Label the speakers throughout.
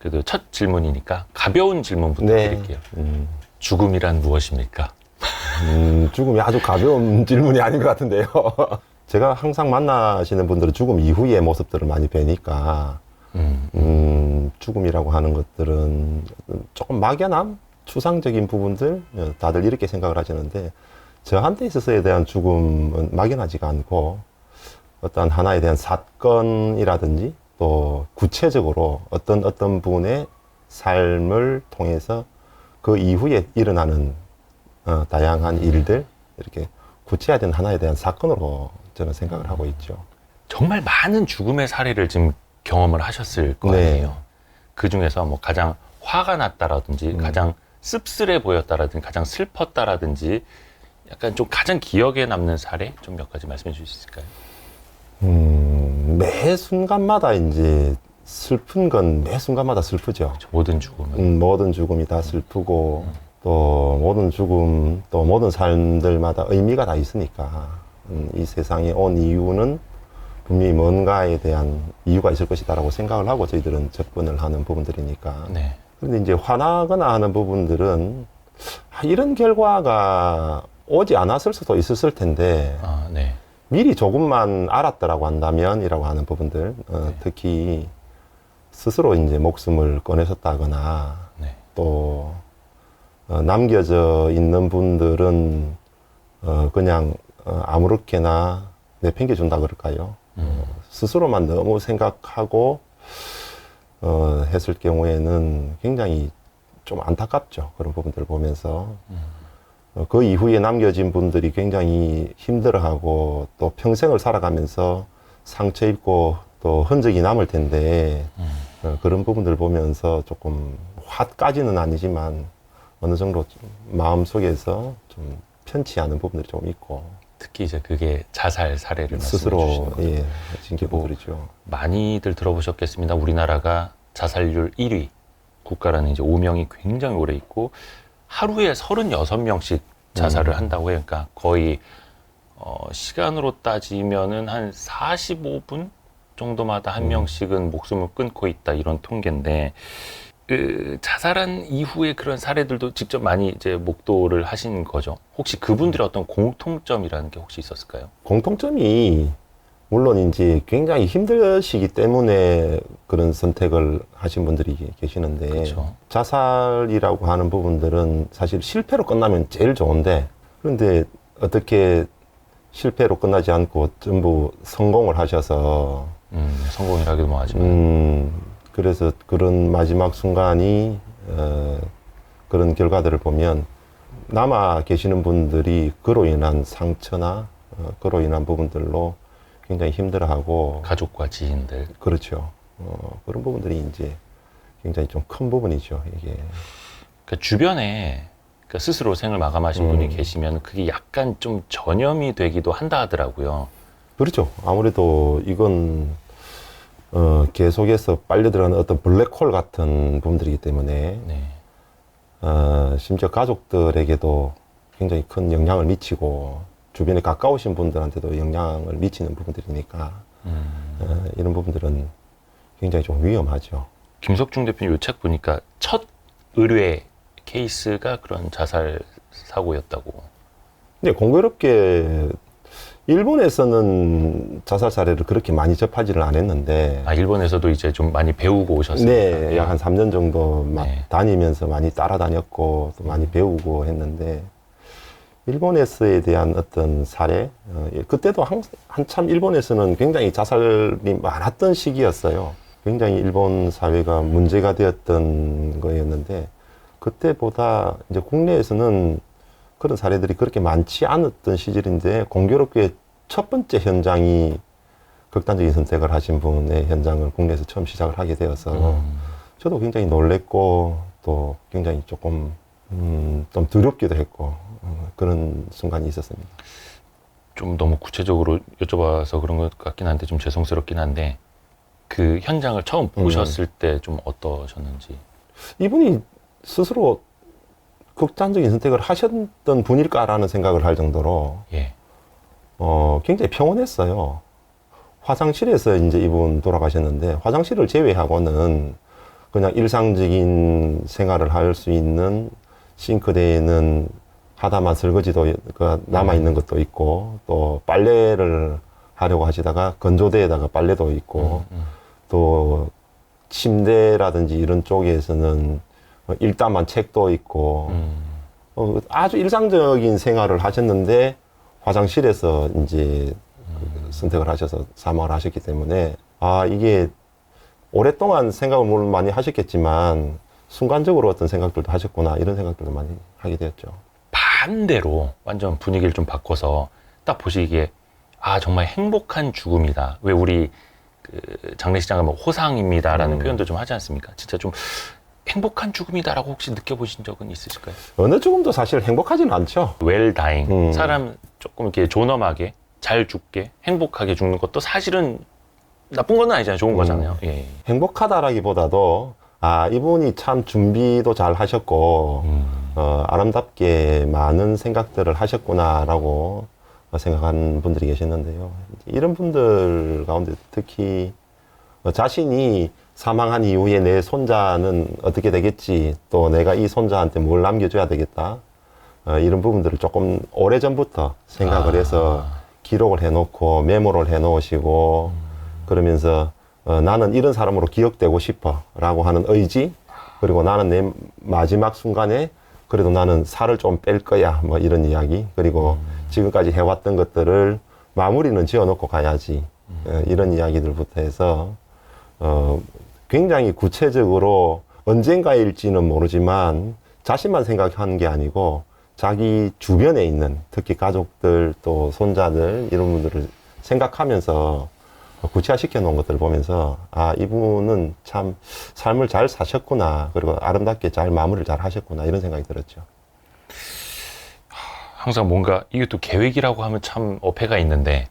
Speaker 1: 그래도 첫 질문이니까 가벼운 질문부터
Speaker 2: 네.
Speaker 1: 드릴게요. 죽음이란 무엇입니까?
Speaker 2: 죽음이 아주 가벼운 질문이 아닌 것 같은데요. 제가 항상 만나시는 분들은 죽음 이후의 모습들을 많이 뵈니까, 죽음이라고 하는 것들은 조금 막연함? 추상적인 부분들? 다들 이렇게 생각을 하시는데, 저한테 있어서에 대한 죽음은 막연하지가 않고, 어떤 하나에 대한 사건이라든지, 또 구체적으로 어떤 분의 삶을 통해서 그 이후에 일어나는 다양한 일들, 이렇게 구체화된 하나에 대한 사건으로 저는 생각을 하고 있죠.
Speaker 1: 정말 많은 죽음의 사례를 지금 경험을 하셨을 거
Speaker 2: 네.
Speaker 1: 아니에요. 그 중에서 뭐 가장 화가 났다라든지 가장 씁쓸해 보였다라든지 가장 슬펐다라든지 약간 좀 가장 기억에 남는 사례 좀 몇 가지 말씀해 주실 수 있을까요?
Speaker 2: 매 순간마다 이제 슬픈 건 매 순간마다 슬프죠.
Speaker 1: 모든 죽음은.
Speaker 2: 모든 죽음이 다 슬프고, 또 모든 죽음, 또 모든 삶들마다 의미가 다 있으니까, 이 세상에 온 이유는 분명히 뭔가에 대한 이유가 있을 것이다라고 생각을 하고 저희들은 접근을 하는 부분들이니까.
Speaker 1: 네.
Speaker 2: 그런데 이제 화나거나 하는 부분들은 이런 결과가 오지 않았을 수도 있었을 텐데,
Speaker 1: 아, 네.
Speaker 2: 미리 조금만 알았더라고 한다면이라고 하는 부분들, 특히 스스로 이제 목숨을 꺼내셨다거나,
Speaker 1: 네.
Speaker 2: 또, 남겨져 있는 분들은, 그냥, 아무렇게나 내팽겨준다 그럴까요? 스스로만 너무 생각하고, 했을 경우에는 굉장히 좀 안타깝죠. 그런 부분들을 보면서. 그 이후에 남겨진 분들이 굉장히 힘들어하고 또 평생을 살아가면서 상처 입고 또 흔적이 남을 텐데 그런 부분들을 보면서 조금 화까지는 아니지만 어느 정도 좀 마음속에서 좀 편치 않은 부분들이 좀 있고
Speaker 1: 특히 이제 그게 자살 사례를 말씀해
Speaker 2: 스스로
Speaker 1: 주시는 거죠.
Speaker 2: 진게 부분들이죠.
Speaker 1: 많이들 들어보셨겠습니다. 우리나라가 자살률 1위 국가라는 이제 오명이 굉장히 오래 있고 하루에 36명씩 자살을 한다고 해요. 그러니까 거의 시간으로 따지면은 한 45분 정도마다 한 명씩은 목숨을 끊고 있다 이런 통계인데 그 자살한 이후에 그런 사례들도 직접 많이 이제 목도를 하신 거죠. 혹시 그분들의 어떤 공통점이라는 게 혹시 있었을까요?
Speaker 2: 공통점이 물론 이제 굉장히 힘드시기 때문에 그런 선택을 하신 분들이 계시는데
Speaker 1: 그렇죠.
Speaker 2: 자살이라고 하는 부분들은 사실 실패로 끝나면 제일 좋은데 그런데 어떻게 실패로 끝나지 않고 전부 성공을 하셔서
Speaker 1: 성공이라기도 뭐하지만
Speaker 2: 그래서 그런 마지막 순간이 그런 결과들을 보면 남아 계시는 분들이 그로 인한 상처나 그로 인한 부분들로 굉장히 힘들어하고
Speaker 1: 가족과 지인들
Speaker 2: 그렇죠. 그런 부분들이 이제 굉장히 좀 큰 부분이죠. 이게
Speaker 1: 그러니까 주변에 그러니까 스스로 생을 마감하신 분이 계시면 그게 약간 좀 전염이 되기도 한다 하더라고요.
Speaker 2: 그렇죠. 아무래도 이건 계속해서 빨려 들어가는 어떤 블랙홀 같은 부분들이기 때문에
Speaker 1: 네.
Speaker 2: 심지어 가족들에게도 굉장히 큰 영향을 미치고 주변에 가까우신 분들한테도 영향을 미치는 부분들이니까 이런 부분들은 굉장히 좀 위험하죠.
Speaker 1: 김석중 대표님 이 책 보니까 첫 의뢰 케이스가 그런 자살 사고였다고.
Speaker 2: 근데 공교롭게 일본에서는 자살 사례를 그렇게 많이 접하지를 않았는데
Speaker 1: 아, 일본에서도 이제 좀 많이 배우고 오셨어요.
Speaker 2: 네, 약 한 3년 정도 막
Speaker 1: 네.
Speaker 2: 다니면서 많이 따라다녔고 또 많이 배우고 했는데 일본에서에 대한 어떤 사례 그때도 한참 일본에서는 굉장히 자살이 많았던 시기였어요. 굉장히 일본 사회가 문제가 되었던 거였는데 그때보다 이제 국내에서는 그런 사례들이 그렇게 많지 않았던 시절인데 공교롭게 첫 번째 현장이 극단적인 선택을 하신 분의 현장을 국내에서 처음 시작을 하게 되어서 저도 굉장히 놀랬고 또 굉장히 조금 좀 두렵기도 했고 그런 순간이 있었습니다.
Speaker 1: 좀 너무 구체적으로 여쭤봐서 그런 것 같긴 한데 좀 죄송스럽긴 한데 그 현장을 처음 보셨을 때 좀 어떠셨는지.
Speaker 2: 이분이 스스로 극단적인 선택을 하셨던 분일까라는 생각을 할 정도로
Speaker 1: 예.
Speaker 2: 굉장히 평온했어요. 화장실에서 이제 이분 돌아가셨는데 화장실을 제외하고는 그냥 일상적인 생활을 할 수 있는 싱크대에는 하다만 설거지도 남아있는 것도 있고, 또 빨래를 하려고 하시다가 건조대에다가 빨래도 있고, 또 침대라든지 이런 쪽에서는 일담한 책도 있고, 아주 일상적인 생활을 하셨는데 화장실에서 이제 선택을 하셔서 사망을 하셨기 때문에, 아, 이게 오랫동안 생각을 물론 많이 하셨겠지만 순간적으로 어떤 생각들도 하셨구나, 이런 생각들도 많이 하게 되었죠.
Speaker 1: 반대로 완전 분위기를 좀 바꿔서 딱 보시기에 아, 정말 행복한 죽음이다. 왜 우리 그 장례식장 가면 호상입니다라는 표현도 좀 하지 않습니까? 진짜 좀 행복한 죽음이다라고 혹시 느껴보신 적은 있으실까요?
Speaker 2: 어느 죽음도 사실 행복하지는 않죠.
Speaker 1: 웰다잉. 사람 조금 이렇게 존엄하게 잘 죽게 행복하게 죽는 것도 사실은 나쁜 건 아니잖아요. 좋은 거잖아요. 예.
Speaker 2: 행복하다라기보다도 아, 이분이 참 준비도 잘 하셨고 아름답게 많은 생각들을 하셨구나라고 생각하는 분들이 계시는데요. 이런 분들 가운데 특히 자신이 사망한 이후에 내 손자는 어떻게 되겠지, 또 내가 이 손자한테 뭘 남겨줘야 되겠다, 이런 부분들을 조금 오래전부터 생각을 해서 기록을 해놓고 메모를 해놓으시고 그러면서 나는 이런 사람으로 기억되고 싶어 라고 하는 의지, 그리고 나는 내 마지막 순간에 그래도 나는 살을 좀 뺄 거야, 뭐 이런 이야기, 그리고 지금까지 해왔던 것들을 마무리는 지어놓고 가야지, 이런 이야기들부터 해서 굉장히 구체적으로 언젠가일지는 모르지만 자신만 생각하는 게 아니고 자기 주변에 있는 특히 가족들 또 손자들 이런 분들을 생각하면서 구체화시켜 놓은 것들을 보면서 아, 이분은 참 삶을 잘 사셨구나, 그리고 아름답게 잘 마무리를 잘 하셨구나, 이런 생각이 들었죠.
Speaker 1: 항상 뭔가 이게 또 계획이라고 하면 참 어폐가 있는데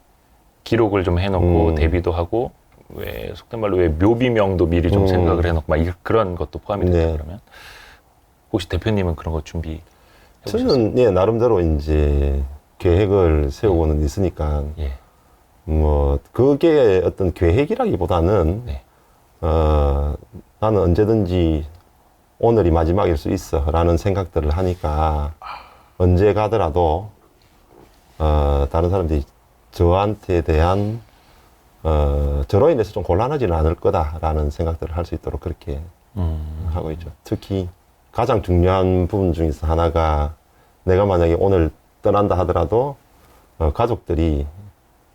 Speaker 1: 기록을 좀 해놓고 대비도 하고 왜 속된 말로 왜 묘비명도 미리 좀 생각을 해놓고 막 그런 것도 포함이 된다.
Speaker 2: 네.
Speaker 1: 그러면 혹시 대표님은 그런 거 준비 해보셨어요?
Speaker 2: 저는 예, 나름대로 이제 계획을 세우고는 있으니까
Speaker 1: 예.
Speaker 2: 뭐 그게 어떤 계획이라기보다는
Speaker 1: 네.
Speaker 2: 나는 언제든지 오늘이 마지막일 수 있어 라는 생각들을 하니까 언제 가더라도 다른 사람들이 저한테 대한 저로 인해서 좀 곤란하지는 않을 거다라는 생각들을 할 수 있도록 그렇게 하고 있죠. 특히 가장 중요한 부분 중에서 하나가 내가 만약에 오늘 떠난다 하더라도 가족들이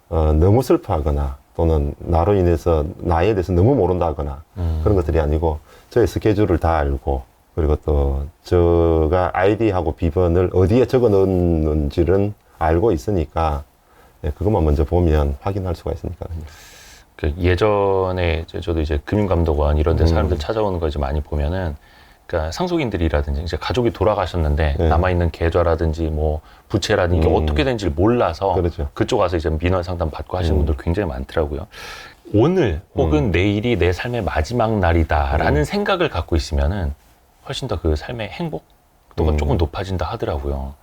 Speaker 2: 너무 슬퍼하거나 또는 나로 인해서 나에 대해서 너무 모른다거나 그런 것들이 아니고 저의 스케줄을 다 알고, 그리고 또 제가 아이디하고 비번을 어디에 적어 넣는지는 알고 있으니까 그것만 먼저 보면 확인할 수가 있으니까.
Speaker 1: 그 예전에 저도 이제 금융감독원 이런 데 사람들 찾아오는 거 이제 많이 보면은 그러니까 상속인들이라든지 이제 가족이 돌아가셨는데
Speaker 2: 네.
Speaker 1: 남아있는 계좌라든지 뭐 부채라든지 이게 어떻게 된지를 몰라서
Speaker 2: 그렇죠.
Speaker 1: 그쪽 와서 이제 민원 상담 받고 하시는 분들 굉장히 많더라고요. 오늘 혹은 내일이 내 삶의 마지막 날이다라는 생각을 갖고 있으면은 훨씬 더 그 삶의 행복도가 조금 높아진다 하더라고요.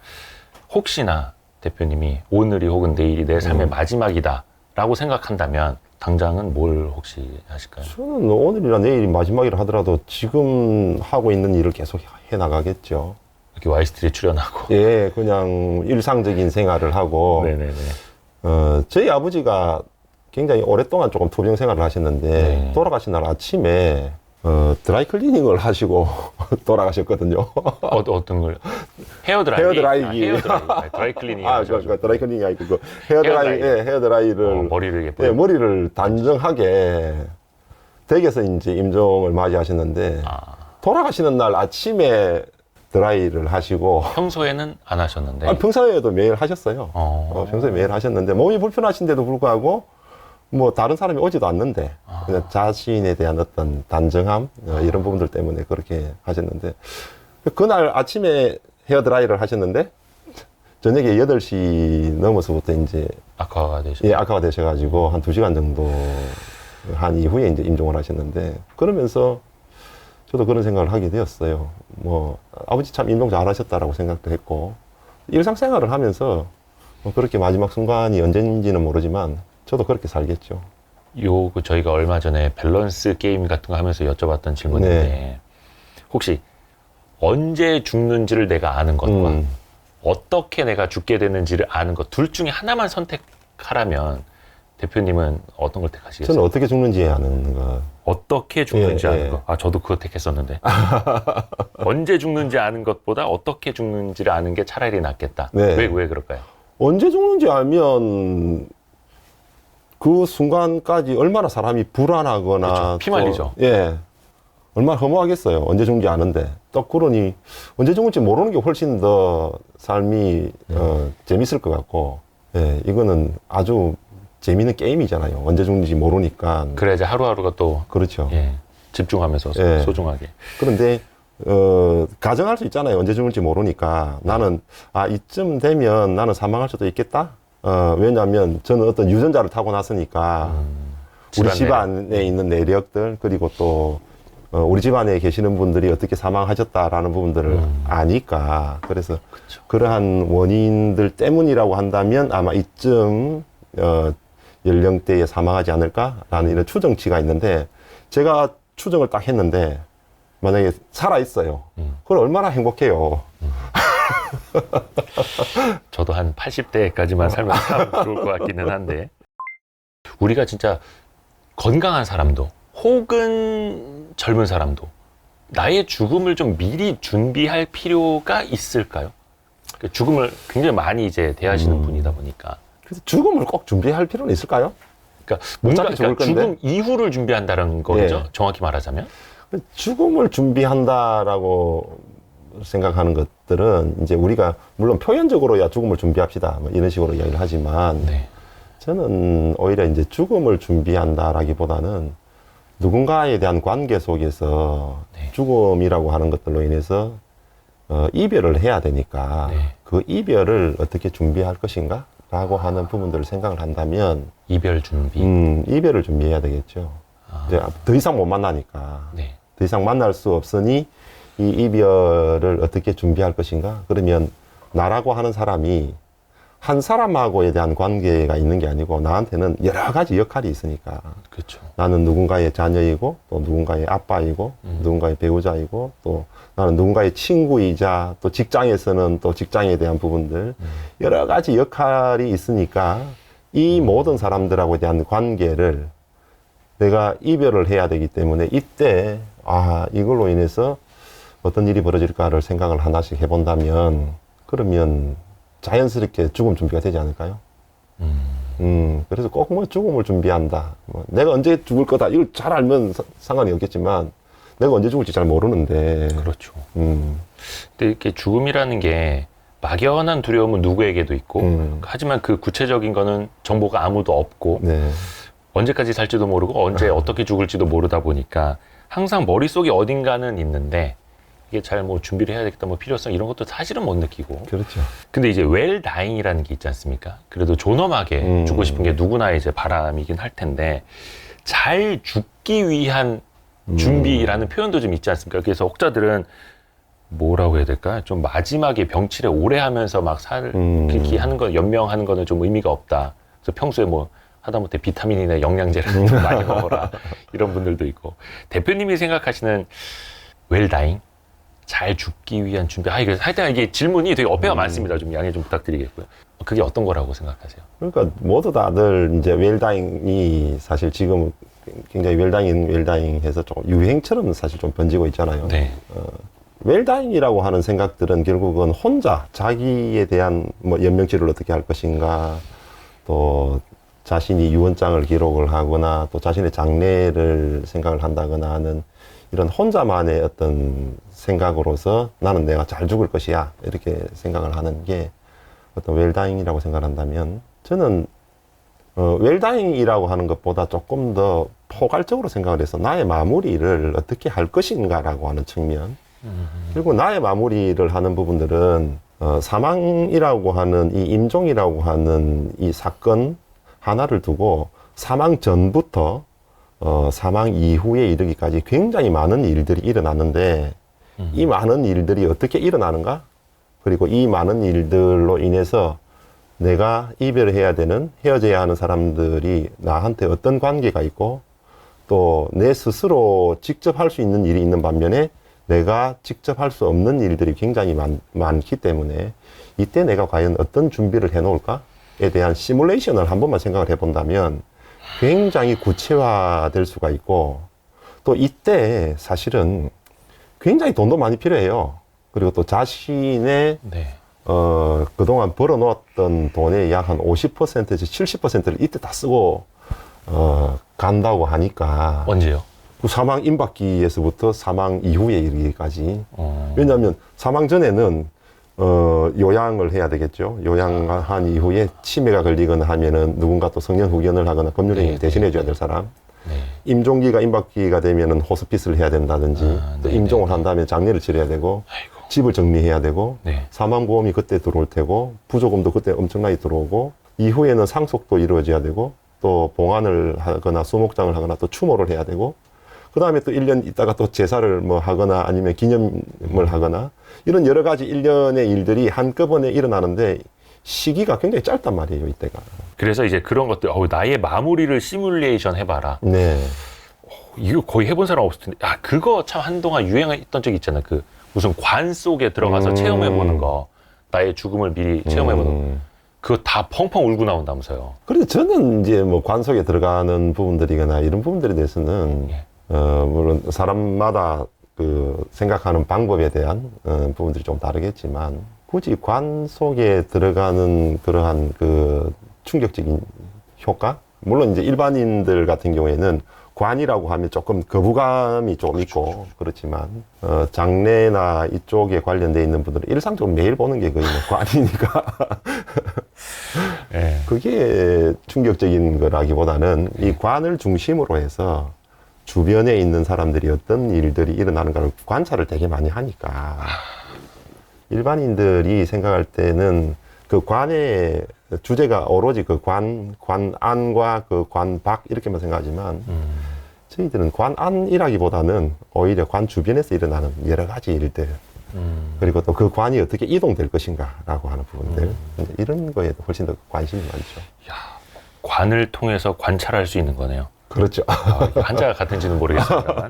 Speaker 1: 혹시나 대표님이 오늘이 혹은 내일이 내 삶의 마지막이다라고 생각한다면 당장은 뭘 혹시 하실까요?
Speaker 2: 저는 오늘이나 내일이 마지막이라 하더라도 지금 하고 있는 일을 계속 해나가겠죠.
Speaker 1: 이렇게 와이스트리에 출연하고.
Speaker 2: 예, 그냥 일상적인 생활을 하고.
Speaker 1: 네네네.
Speaker 2: 저희 아버지가 굉장히 오랫동안 조금 투병 생활을 하셨는데,
Speaker 1: 네.
Speaker 2: 돌아가신 날 아침에, 드라이클리닝을 하시고 돌아가셨거든요.
Speaker 1: 어떤 걸? 헤어드라이기.
Speaker 2: 헤어드라이기.
Speaker 1: 헤어드라이기. 드라이클리닝.
Speaker 2: 드라이클리닝이 아니고, 그 헤어드라이, 예, 헤어드라이를.
Speaker 1: 머리를 예쁘게.
Speaker 2: 예, 머리를 단정하게 댁에서 이제 임종을 맞이하셨는데, 돌아가시는 날 아침에 드라이를 하시고,
Speaker 1: 평소에는 안 하셨는데.
Speaker 2: 평소에도 매일 하셨어요. 평소에 매일 하셨는데, 몸이 불편하신데도 불구하고, 뭐, 다른 사람이 오지도 않는데, 그냥 자신에 대한 어떤 단정함, 이런 부분들 때문에 그렇게 하셨는데, 그날 아침에 헤어드라이를 하셨는데, 저녁에 8시 넘어서부터 이제,
Speaker 1: 악화가 되셨어요.
Speaker 2: 예, 악화가 되셔가지고, 한 2시간 정도 한 이후에 이제 임종을 하셨는데, 그러면서 저도 그런 생각을 하게 되었어요. 뭐, 아버지 참 임종 잘 하셨다라고 생각도 했고, 일상생활을 하면서, 그렇게 마지막 순간이 언제인지는 모르지만, 저도 그렇게 살겠죠.
Speaker 1: 그 저희가 얼마 전에 밸런스 게임 같은 거 하면서 여쭤봤던 질문인데
Speaker 2: 네.
Speaker 1: 혹시 언제 죽는지를 내가 아는 것과 어떻게 내가 죽게 되는지를 아는 것 둘 중에 하나만 선택하라면 대표님은 어떤 걸 택하시겠어요?
Speaker 2: 저는 어떻게 죽는지 아는 거.
Speaker 1: 어떻게 죽는지
Speaker 2: 예,
Speaker 1: 아는
Speaker 2: 예.
Speaker 1: 것. 아, 저도 그거 택했었는데. 언제 죽는지 아는 것보다 어떻게 죽는지를 아는 게 차라리 낫겠다.
Speaker 2: 네.
Speaker 1: 왜 그럴까요?
Speaker 2: 언제 죽는지 알면 그 순간까지 얼마나 사람이 불안하거나
Speaker 1: 그렇죠. 피말리죠.
Speaker 2: 또, 예, 얼마나 허무하겠어요. 언제 죽는지 아는데 딱 그러니 언제 죽을지 모르는 게 훨씬 더 삶이 재밌을 것 같고, 예, 이거는 아주 재미있는 게임이잖아요. 언제 죽는지 모르니까.
Speaker 1: 그래야지 하루하루가 또
Speaker 2: 그렇죠.
Speaker 1: 예, 집중하면서
Speaker 2: 예.
Speaker 1: 소중하게.
Speaker 2: 그런데 가정할 수 있잖아요. 언제 죽을지 모르니까. 나는 이쯤 되면 나는 사망할 수도 있겠다. 왜냐하면 저는 어떤 유전자를 타고 났으니까 우리 집안에 있는 내력들, 그리고 또 우리 집안에 계시는 분들이 어떻게 사망하셨다라는 부분들을 아니까. 그래서
Speaker 1: 그쵸.
Speaker 2: 그러한 원인들 때문이라고 한다면 아마 이쯤 연령대에 사망하지 않을까라는 이런 추정치가 있는데, 제가 추정을 딱 했는데 만약에 살아있어요. 그럼 얼마나 행복해요.
Speaker 1: 저도 한 80대까지만 살면 참 좋을 것 같기는 한데, 우리가 진짜 건강한 사람도 혹은 젊은 사람도 나의 죽음을 좀 미리 준비할 필요가 있을까요? 죽음을 굉장히 많이 이제 대하시는 분이다 보니까.
Speaker 2: 그래서 죽음을 꼭 준비할 필요는 있을까요?
Speaker 1: 그러니까 뭔가
Speaker 2: 어차피 죽을
Speaker 1: 그러니까
Speaker 2: 건데.
Speaker 1: 죽음 이후를 준비한다는 거죠.
Speaker 2: 예.
Speaker 1: 정확히 말하자면.
Speaker 2: 죽음을 준비한다라고 생각하는 것들은 이제 우리가 물론 표현적으로야 죽음을 준비합시다 뭐 이런 식으로 이야기를 하지만,
Speaker 1: 네.
Speaker 2: 저는 오히려 이제 죽음을 준비한다라기보다는 누군가에 대한 관계 속에서
Speaker 1: 네.
Speaker 2: 죽음이라고 하는 것들로 인해서 이별을 해야 되니까
Speaker 1: 네.
Speaker 2: 그 이별을 어떻게 준비할 것인가 라고 하는 부분들을 생각을 한다면
Speaker 1: 이별 준비.
Speaker 2: 이별을 준비해야 되겠죠. 이제 더 이상 못 만나니까.
Speaker 1: 네.
Speaker 2: 더 이상 만날 수 없으니 이 이별을 어떻게 준비할 것인가? 그러면 나라고 하는 사람이 한 사람하고에 대한 관계가 있는 게 아니고 나한테는 여러 가지 역할이 있으니까.
Speaker 1: 그렇죠.
Speaker 2: 나는 누군가의 자녀이고 또 누군가의 아빠이고 누군가의 배우자이고 또 나는 누군가의 친구이자 또 직장에서는 또 직장에 대한 부분들 여러 가지 역할이 있으니까 이 모든 사람들하고에 대한 관계를 내가 이별을 해야 되기 때문에 이때 이걸로 인해서 어떤 일이 벌어질까를 생각을 하나씩 해본다면 그러면 자연스럽게 죽음 준비가 되지 않을까요? 그래서 꼭 뭐 죽음을 준비한다. 뭐 내가 언제 죽을 거다. 이걸 잘 알면 상관이 없겠지만 내가 언제 죽을지 잘 모르는데.
Speaker 1: 그렇죠. 근데 이렇게 죽음이라는 게 막연한 두려움은 누구에게도 있고, 하지만 그 구체적인 거는 정보가 아무도 없고,
Speaker 2: 네.
Speaker 1: 언제까지 살지도 모르고 언제 어떻게 죽을지도 모르다 보니까 항상 머릿속에 어딘가는 있는데 이게 잘 뭐 준비를 해야 되겠다, 뭐 필요성 이런 것도 사실은 못 느끼고.
Speaker 2: 그렇죠.
Speaker 1: 근데 이제 웰 다잉이라는 게 있지 않습니까? 그래도 존엄하게 죽고 싶은 게 누구나 이제 바람이긴 할 텐데 잘 죽기 위한 준비라는 표현도 좀 있지 않습니까? 그래서 혹자들은 뭐라고 해야 될까? 좀 마지막에 병치레 오래 하면서 막 살기 하는 거, 연명하는 거는 좀 의미가 없다. 그래서 평소에 뭐 하다못해 비타민이나 영양제를 좀 많이 먹어라. 이런 분들도 있고. 대표님이 생각하시는 웰 다잉? 잘 죽기 위한 준비. 이거 하여튼 이게 질문이 되게 어폐가 많습니다. 좀 양해 좀 부탁드리겠고요. 그게 어떤 거라고 생각하세요?
Speaker 2: 그러니까 모두 다들 이제 웰다잉이 사실 지금 굉장히 웰다잉 해서 좀 유행처럼 사실 좀 번지고 있잖아요.
Speaker 1: 네.
Speaker 2: 웰다잉이라고 하는 생각들은 결국은 혼자 자기에 대한 뭐 연명치를 어떻게 할 것인가, 또 자신이 유언장을 기록을 하거나 또 자신의 장래를 생각을 한다거나 하는 이런 혼자만의 어떤 생각으로서 나는 내가 잘 죽을 것이야 이렇게 생각을 하는 게 어떤 웰다잉이라고 생각한다면, 저는 웰다잉이라고 하는 것보다 조금 더 포괄적으로 생각을 해서 나의 마무리를 어떻게 할 것인가라고 하는 측면. 그리고 나의 마무리를 하는 부분들은 사망이라고 하는 이 임종이라고 하는 이 사건 하나를 두고 사망 전부터 사망 이후에 이르기까지 굉장히 많은 일들이 일어나는데 이 많은 일들이 어떻게 일어나는가? 그리고 이 많은 일들로 인해서 내가 이별을 해야 되는, 헤어져야 하는 사람들이 나한테 어떤 관계가 있고 또 내 스스로 직접 할 수 있는 일이 있는 반면에 내가 직접 할 수 없는 일들이 굉장히 많기 때문에 이때 내가 과연 어떤 준비를 해 놓을까에 대한 시뮬레이션을 한 번만 생각을 해 본다면 굉장히 구체화될 수가 있고, 또 이때 사실은 굉장히 돈도 많이 필요해요. 그리고 또 자신의
Speaker 1: 네.
Speaker 2: 그동안 벌어놓았던 돈의 약 한 50%에서 70%를 이때 다 쓰고 간다고 하니까.
Speaker 1: 언제요?
Speaker 2: 그 사망 임박기에서부터 사망 이후에 이르기까지. 왜냐하면 사망 전에는 요양을 해야 되겠죠. 요양한 이후에 치매가 걸리거나 하면은 누군가 또 성년 후견을 하거나 법률행위를
Speaker 1: 네,
Speaker 2: 대신해
Speaker 1: 네,
Speaker 2: 줘야
Speaker 1: 네.
Speaker 2: 될 사람.
Speaker 1: 네.
Speaker 2: 임종기가 임박기가 되면은 호스피스를 해야 된다든지, 또
Speaker 1: 네,
Speaker 2: 임종을
Speaker 1: 네,
Speaker 2: 한 다음에 장례를 치러야 되고,
Speaker 1: 아이고.
Speaker 2: 집을 정리해야 되고,
Speaker 1: 네.
Speaker 2: 사망보험이 그때 들어올 테고, 부조금도 그때 엄청나게 들어오고, 이후에는 상속도 이루어져야 되고, 또 봉안을 하거나 수목장을 하거나 또 추모를 해야 되고, 그 다음에 또 1년 있다가 또 제사를 뭐 하거나 아니면 기념을 하거나, 이런 여러 가지 일련의 일들이 한꺼번에 일어나는데 시기가 굉장히 짧단 말이에요, 이때가.
Speaker 1: 그래서 이제 그런 것들, 나의 마무리를 시뮬레이션 해봐라.
Speaker 2: 네.
Speaker 1: 이거 거의 해본 사람 없을 텐데. 아, 그거 참 한동안 유행했던 적이 있잖아. 그 무슨 관 속에 들어가서 체험해보는 거. 나의 죽음을 미리 체험해보는 거. 그거 다 펑펑 울고 나온다면서요.
Speaker 2: 그래서 저는 이제 뭐 관 속에 들어가는 부분들이거나 이런 부분들에 대해서는,
Speaker 1: 예.
Speaker 2: 물론 사람마다 그 생각하는 방법에 대한 부분들이 좀 다르겠지만, 굳이 관 속에 들어가는 그러한 그 충격적인 효과? 물론 이제 일반인들 같은 경우에는 관이라고 하면 조금 거부감이 좀 있고 그렇지만, 장례나 이쪽에 관련돼 있는 분들은 일상적으로 매일 보는 게 거의 뭐 관이니까.
Speaker 1: 예.
Speaker 2: 그게 충격적인 거라기보다는 이 관을 중심으로 해서 주변에 있는 사람들이 어떤 일들이 일어나는가를 관찰을 되게 많이 하니까, 일반인들이 생각할 때는 그 관의 주제가 오로지 그 관안과 그 관박 이렇게만 생각하지만, 저희들은 관안이라기보다는 오히려 관 주변에서 일어나는 여러 가지 일들, 그리고 또 그 관이 어떻게 이동될 것인가라고 하는 부분들, 이제 이런 거에 훨씬 더 관심이 많죠.
Speaker 1: 야, 관을 통해서 관찰할 수 있는 거네요.
Speaker 2: 그렇죠.
Speaker 1: 이게 한자가 같은지는 모르겠습니다만.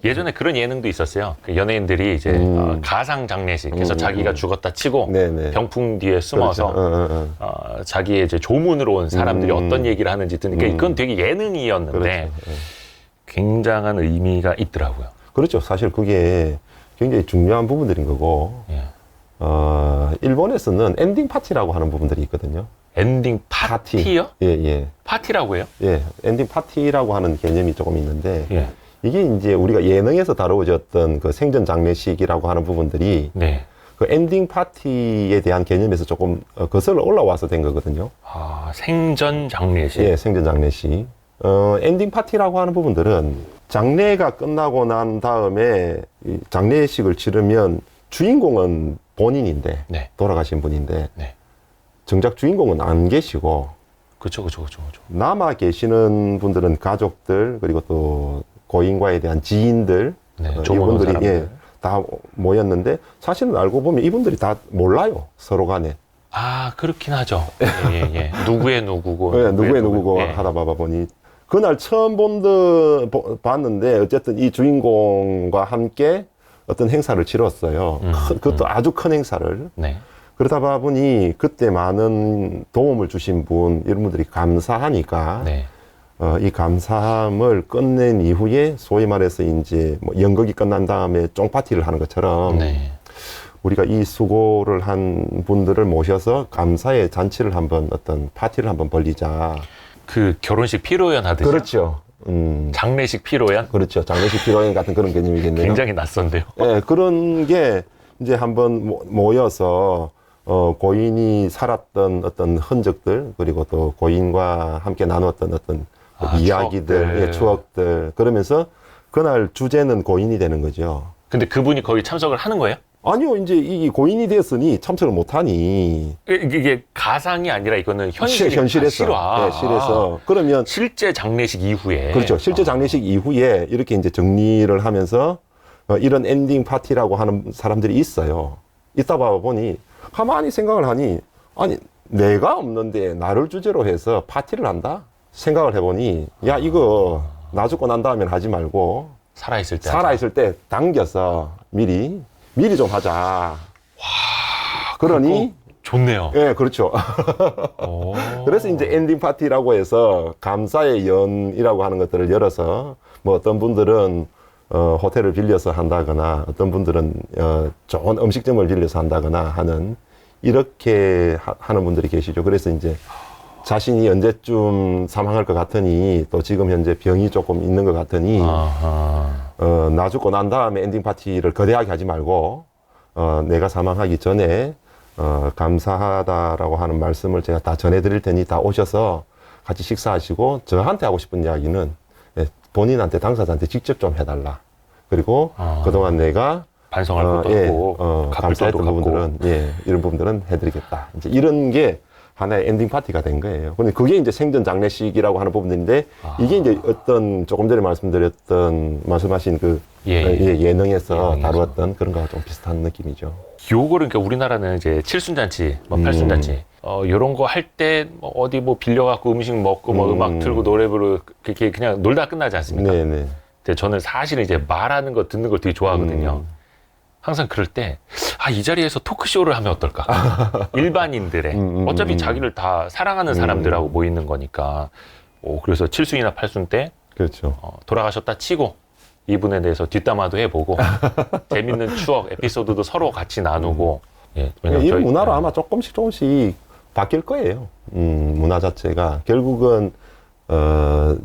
Speaker 1: 예전에 그런 예능도 있었어요. 그 연예인들이 이제 가상 장례식 해서 자기가 죽었다 치고
Speaker 2: 네네.
Speaker 1: 병풍 뒤에 숨어서
Speaker 2: 그렇죠.
Speaker 1: 자기의 이제 조문으로 온 사람들이 어떤 얘기를 하는지 듣는 그건 되게 예능이었는데
Speaker 2: 그렇죠.
Speaker 1: 굉장한 의미가 있더라고요.
Speaker 2: 그렇죠. 사실 그게 굉장히 중요한 부분들인 거고,
Speaker 1: 예.
Speaker 2: 일본에서는 엔딩 파티라고 하는 부분들이 있거든요.
Speaker 1: 엔딩 파티요?
Speaker 2: 예.
Speaker 1: 파티라고 해요?
Speaker 2: 예. 엔딩 파티라고 하는 개념이 조금 있는데,
Speaker 1: 예.
Speaker 2: 이게 이제 우리가 예능에서 다루어졌던 그 생전 장례식이라고 하는 부분들이
Speaker 1: 네.
Speaker 2: 그 엔딩 파티에 대한 개념에서 조금 거슬러 올라와서 된 거거든요.
Speaker 1: 아, 생전 장례식.
Speaker 2: 예, 생전 장례식. 엔딩 파티라고 하는 부분들은 장례가 끝나고 난 다음에 이 장례식을 치르면 주인공은 본인인데,
Speaker 1: 네.
Speaker 2: 돌아가신 분인데,
Speaker 1: 네.
Speaker 2: 정작 주인공은 안 계시고,
Speaker 1: 그쵸.
Speaker 2: 남아 계시는 분들은 가족들, 그리고 또 고인과에 대한 지인들,
Speaker 1: 네, 조문 온
Speaker 2: 이분들이
Speaker 1: 사람들.
Speaker 2: 다 모였는데, 사실은 알고 보면 이분들이 다 몰라요, 서로 간에.
Speaker 1: 아, 그렇긴 하죠. 예. 누구의 누구고.
Speaker 2: 네, 누구의 누구고
Speaker 1: 예.
Speaker 2: 하다 봐보니, 그날 처음 봤는데, 어쨌든 이 주인공과 함께 어떤 행사를 치렀어요. 그것도 아주 큰 행사를.
Speaker 1: 네.
Speaker 2: 그러다 봐보니, 그때 많은 도움을 주신 분, 이런 분들이 감사하니까,
Speaker 1: 네.
Speaker 2: 이 감사함을 끝낸 이후에 소위 말해서 이제 뭐 연극이 끝난 다음에 쫑파티를 하는 것처럼,
Speaker 1: 네.
Speaker 2: 우리가 이 수고를 한 분들을 모셔서 감사의 잔치를 한번, 어떤 파티를 한번 벌리자.
Speaker 1: 그 결혼식 피로연 하듯이.
Speaker 2: 그렇죠.
Speaker 1: 장례식 피로연?
Speaker 2: 그렇죠. 장례식披露宴 같은 그런 개념이겠네요.
Speaker 1: 굉장히 낯선데요.
Speaker 2: 예, 그런 게 이제 한번 모여서 고인이 살았던 어떤 흔적들, 그리고 또 고인과 함께 나눴던 어떤 이야기들,
Speaker 1: 추억들.
Speaker 2: 추억들, 그러면서 그날 주제는 고인이 되는 거죠.
Speaker 1: 근데 그분이 거기 참석을 하는 거예요?
Speaker 2: 아니요, 이제 이 고인이 됐으니 참석을 못하니.
Speaker 1: 이게 가상이 아니라 이거는
Speaker 2: 현실에서.
Speaker 1: 실화.
Speaker 2: 네, 실에서. 그러면
Speaker 1: 실제 장례식 이후에.
Speaker 2: 그렇죠. 실제 장례식 이후에 이렇게 이제 정리를 하면서 이런 엔딩 파티라고 하는 사람들이 있어요. 있다 보니 가만히 생각을 하니, 아니 내가 없는데 나를 주제로 해서 파티를 한다? 생각을 해보니, 야, 이거 나 죽고 난 다음엔 하지 말고,
Speaker 1: 살아있을 때.
Speaker 2: 살아있을 때 당겨서 미리 좀 하자. 와, 그러니,
Speaker 1: 좋네요.
Speaker 2: 예, 그렇죠.
Speaker 1: 오.
Speaker 2: 그래서 이제 엔딩 파티라고 해서 감사의 연이라고 하는 것들을 열어서, 뭐 어떤 분들은 호텔을 빌려서 한다거나, 어떤 분들은 좋은 음식점을 빌려서 한다거나 하는, 이렇게 하는 분들이 계시죠. 그래서 이제 자신이 언제쯤 사망할 것 같으니, 또 지금 현재 병이 조금 있는 것 같으니,
Speaker 1: 아하.
Speaker 2: 나 죽고 난 다음에 엔딩 파티를 거대하게 하지 말고, 내가 사망하기 전에, 감사하다라고 하는 말씀을 제가 다 전해드릴 테니 다 오셔서 같이 식사하시고, 저한테 하고 싶은 이야기는 예, 본인한테, 당사자한테 직접 좀 해달라. 그리고 그동안 내가
Speaker 1: 반성할 것도 없고,
Speaker 2: 감사했던 부분들은, 이런 부분들은 해드리겠다. 이제 이런 게 하나의 엔딩 파티가 된 거예요. 근데 그게 이제 생전 장례식이라고 하는 부분인데, 이게 이제 어떤, 조금 전에 말씀하신 그, 예능에서 다루었던 그런 거와 좀 비슷한 느낌이죠.
Speaker 1: 요거를 그러니까 우리나라는 이제 칠순잔치, 뭐 팔순잔치, 요런 거 할 때 뭐 어디 뭐 빌려갖고 음식 먹고 뭐 음악 틀고 노래 부르고 그렇게 그냥 놀다 끝나지 않습니까?
Speaker 2: 네네.
Speaker 1: 근데 저는 사실은 이제 말하는 거 듣는 걸 되게 좋아하거든요. 항상 그럴 때, 이 자리에서 토크쇼를 하면 어떨까? 일반인들의. 어차피 자기를 다 사랑하는 사람들하고 모이는 거니까. 그래서 칠순이나 팔순 때,
Speaker 2: 그렇죠.
Speaker 1: 돌아가셨다 치고, 이분에 대해서 뒷담화도 해보고, 재밌는 추억, 에피소드도 서로 같이 나누고,
Speaker 2: 이 문화로 아마 조금씩 바뀔 거예요. 문화 자체가. 결국은,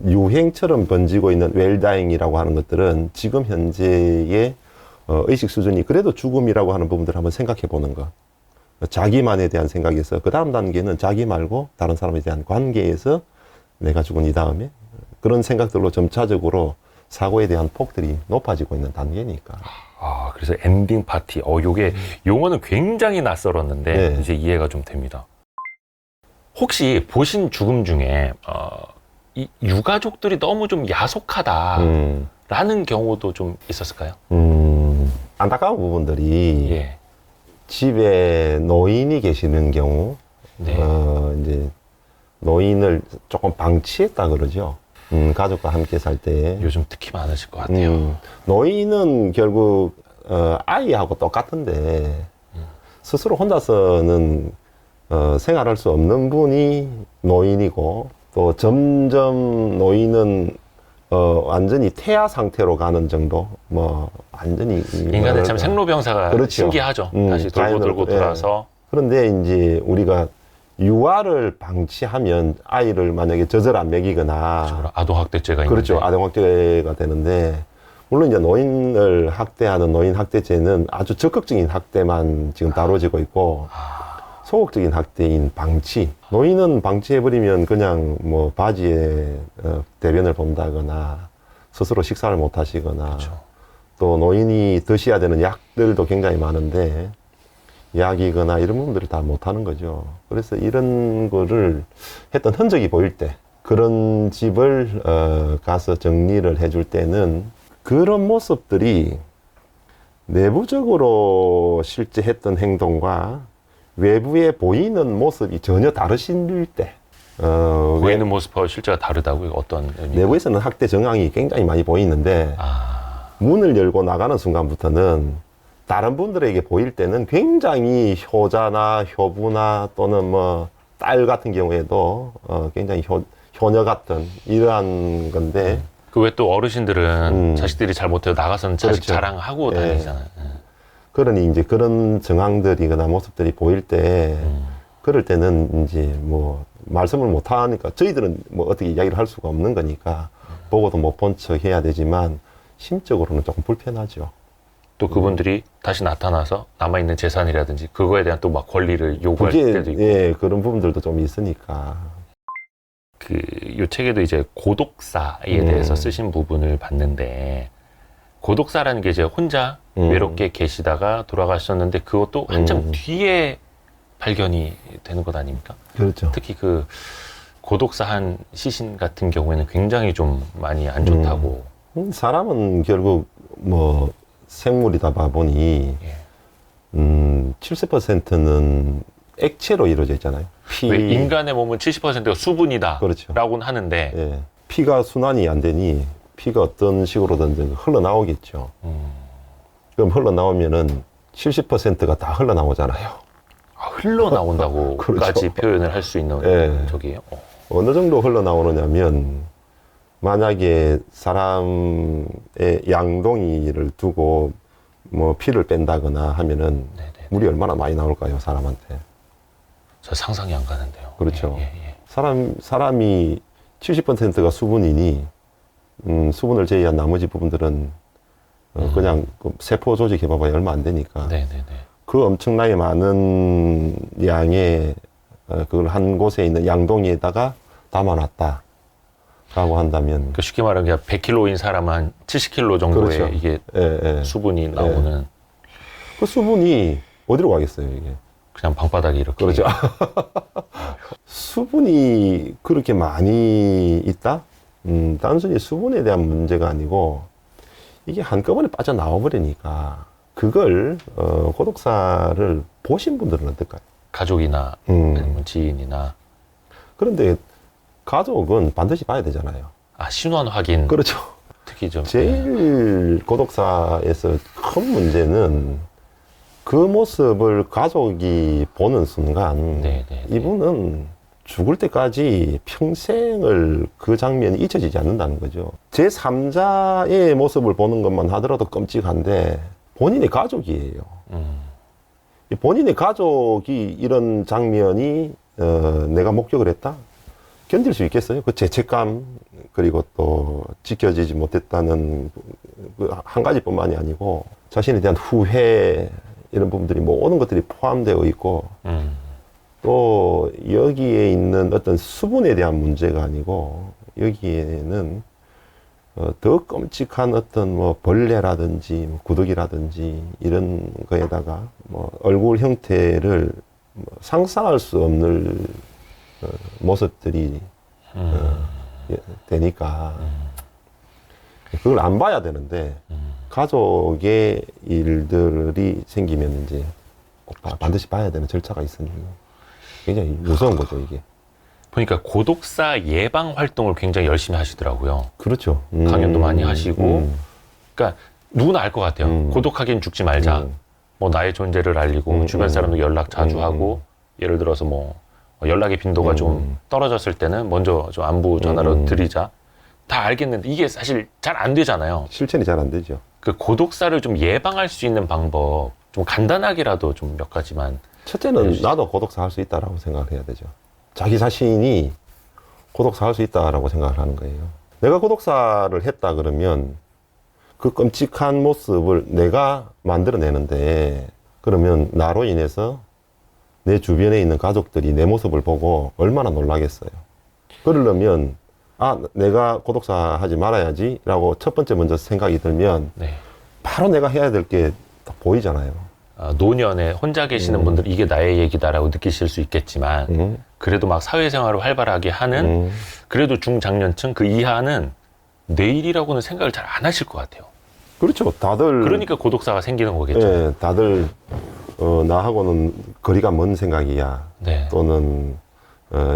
Speaker 2: 유행처럼 번지고 있는 웰다잉이라고 하는 것들은 지금 현재의 의식 수준이 그래도 죽음이라고 하는 부분들을 한번 생각해 보는 것. 자기만에 대한 생각에서 그 다음 단계는 자기 말고 다른 사람에 대한 관계에서 내가 죽은 이 다음에 그런 생각들로 점차적으로 사고에 대한 폭들이 높아지고 있는 단계니까.
Speaker 1: 그래서 엔딩 파티. 요게 용어는 굉장히 낯설었는데
Speaker 2: 네.
Speaker 1: 이제 이해가 좀 됩니다. 혹시 보신 죽음 중에 이 유가족들이 너무 좀 야속하다라는 경우도 좀 있었을까요?
Speaker 2: 안타까운 부분들이 집에 노인이 계시는 경우, 이제 노인을 조금 방치했다 그러죠. 가족과 함께 살 때.
Speaker 1: 요즘 특히 많으실 것 같아요.
Speaker 2: 노인은 결국 아이하고 똑같은데 스스로 혼자서는 생활할 수 없는 분이 노인이고, 또 점점 노인은 완전히 퇴화 상태로 가는 정도, 뭐 완전히
Speaker 1: 인간은 참 생로병사가
Speaker 2: 그렇죠.
Speaker 1: 신기하죠. 다시 돌고 돌아서.
Speaker 2: 그런데 이제 우리가 유아를 방치하면 아이를 만약에 젖을 안 먹이거나,
Speaker 1: 그렇죠. 아동학대죄가
Speaker 2: 그렇죠.
Speaker 1: 있는데.
Speaker 2: 아동학대가 되는데, 물론 이제 노인을 학대하는 노인 학대죄는 아주 적극적인 학대만 지금 다뤄지고 있고, 소극적인 학대인 방치. 노인은 방치해버리면 그냥 뭐 바지에 대변을 본다거나, 스스로 식사를 못 하시거나,
Speaker 1: 그렇죠.
Speaker 2: 또 노인이 드셔야 되는 약들도 굉장히 많은데, 약이거나 이런 부분들을 다 못하는 거죠. 그래서 이런 거를 했던 흔적이 보일 때, 그런 집을 가서 정리를 해줄 때는 그런 모습들이 내부적으로 실제 했던 행동과 외부에 보이는 모습이 전혀 다르실 때,
Speaker 1: 보이는 모습하고 실제가 다르다고요? 어떤 의미가?
Speaker 2: 내부에서는 학대 정황이 굉장히 많이 보이는데, 문을 열고 나가는 순간부터는 다른 분들에게 보일 때는 굉장히 효자나 효부나 또는 뭐 딸 같은 경우에도 굉장히 효녀 같은 이러한 건데,
Speaker 1: 그 왜 또 어르신들은 자식들이 잘 못해도 나가서는 자식
Speaker 2: 그렇죠.
Speaker 1: 자랑하고 다니잖아요.
Speaker 2: 그러니 이제 그런 정황들이거나 모습들이 보일 때, 그럴 때는 이제 뭐 말씀을 못 하니까 저희들은 뭐 어떻게 이야기를 할 수가 없는 거니까 보고도 못 본 척 해야 되지만 심적으로는 조금 불편하죠.
Speaker 1: 또 그분들이 다시 나타나서 남아있는 재산이라든지 그거에 대한 또 막 권리를 요구할 때도 있고.
Speaker 2: 예, 그런 부분들도 좀 있으니까.
Speaker 1: 요 책에도 이제 고독사에 대해서 쓰신 부분을 봤는데, 고독사라는 게 이제 혼자 외롭게 계시다가 돌아가셨는데 그것도 한참 뒤에 발견이 되는 것 아닙니까?
Speaker 2: 그렇죠.
Speaker 1: 특히 그 고독사한 시신 같은 경우에는 굉장히 좀 많이 안 좋다고.
Speaker 2: 사람은 결국 뭐 생물이다 보니 70%는 액체로 이루어져 있잖아요.
Speaker 1: 왜 인간의 몸은 70%가 수분이다
Speaker 2: 그렇죠.
Speaker 1: 라고는 하는데
Speaker 2: 예. 피가 순환이 안 되니 피가 어떤 식으로든 흘러나오겠죠. 그럼 흘러나오면은 70%가 다 흘러나오잖아요.
Speaker 1: 흘러나온다고까지
Speaker 2: 그렇죠.
Speaker 1: 표현을 할 수 있는
Speaker 2: 예.
Speaker 1: 저기예요.
Speaker 2: 어느 정도 흘러나오느냐면 만약에 사람의 양동이를 두고 뭐 피를 뺀다거나 하면은
Speaker 1: 네네.
Speaker 2: 물이 얼마나 많이 나올까요, 사람한테?
Speaker 1: 저 상상이 안 가는데요.
Speaker 2: 그렇죠.
Speaker 1: 예, 예, 예.
Speaker 2: 사람이 70%가 수분이니 수분을 제외한 나머지 부분들은 그냥 그 세포 조직 해봐봐야 얼마 안 되니까
Speaker 1: 네네네.
Speaker 2: 그 엄청나게 많은 양의 그걸 한 곳에 있는 양동이에다가 담아놨다 라고 한다면
Speaker 1: 그러니까 쉽게 말하면 그냥 100kg인 사람 한 70kg 정도의
Speaker 2: 그렇죠.
Speaker 1: 이게
Speaker 2: 예, 예.
Speaker 1: 수분이 나오는
Speaker 2: 그 수분이 어디로 가겠어요, 이게?
Speaker 1: 그냥 방바닥에 이렇게.
Speaker 2: 그렇죠. 수분이 그렇게 많이 있다? 단순히 수분에 대한 문제가 아니고 이게 한꺼번에 빠져나와 버리니까 그걸 고독사를 보신 분들은 어떨까요?
Speaker 1: 가족이나 아니면 지인이나.
Speaker 2: 그런데 가족은 반드시 봐야 되잖아요.
Speaker 1: 신원 확인.
Speaker 2: 그렇죠.
Speaker 1: 특히 좀.
Speaker 2: 제일 고독사에서 큰 문제는 그 모습을 가족이 보는 순간
Speaker 1: 네네.
Speaker 2: 이분은 죽을 때까지 평생을 그 장면이 잊혀지지 않는다는 거죠. 제3자의 모습을 보는 것만 하더라도 끔찍한데 본인의 가족이에요. 이 본인의 가족이 이런 장면이 내가 목격을 했다? 견딜 수 있겠어요? 그 죄책감 그리고 또 지켜지지 못했다는 그 한 가지뿐만이 아니고 자신에 대한 후회 이런 부분들이 모든 것들이 포함되어 있고 또 여기에 있는 어떤 수분에 대한 문제가 아니고 여기에는 더 끔찍한 어떤 뭐 벌레라든지 뭐 구더기라든지 이런 거에다가 뭐 얼굴 형태를 뭐 상상할 수 없는 모습들이 되니까 그걸 안 봐야 되는데 가족의 일들이 생기면 이제 반드시 봐야 되는 절차가 있으니 굉장히 무서운 거죠, 이게.
Speaker 1: 보니까 고독사 예방 활동을 굉장히 열심히 하시더라고요.
Speaker 2: 그렇죠.
Speaker 1: 강연도 많이 하시고. 그러니까 누구나 알 것 같아요. 고독하긴 죽지 말자. 뭐 나의 존재를 알리고 주변 사람도 연락 자주 하고 예를 들어서 뭐 연락의 빈도가 좀 떨어졌을 때는 먼저 좀 안부 전화로 드리자. 다 알겠는데 이게 사실 잘 안 되잖아요.
Speaker 2: 실천이 잘 안 되죠.
Speaker 1: 그 고독사를 좀 예방할 수 있는 방법 좀 간단하게라도 좀 몇 가지만.
Speaker 2: 첫째는 나도 고독사 할 수 있다라고 생각을 해야 되죠. 자기 자신이 고독사 할 수 있다라고 생각을 하는 거예요. 내가 고독사를 했다 그러면 그 끔찍한 모습을 내가 만들어내는데 그러면 나로 인해서 내 주변에 있는 가족들이 내 모습을 보고 얼마나 놀라겠어요. 그러려면 내가 고독사 하지 말아야지 라고 첫 번째 먼저 생각이 들면
Speaker 1: 네.
Speaker 2: 바로 내가 해야 될 게 보이잖아요.
Speaker 1: 노년에 혼자 계시는 분들 이게 나의 얘기다라고 느끼실 수 있겠지만 그래도 막 사회생활을 활발하게 하는 그래도 중장년층 그 이하는 내일이라고는 생각을 잘 안 하실 것 같아요.
Speaker 2: 그렇죠. 다들
Speaker 1: 그러니까 고독사가 생기는 거겠죠.
Speaker 2: 예, 다들 나하고는 거리가 먼 생각이야.
Speaker 1: 네.
Speaker 2: 또는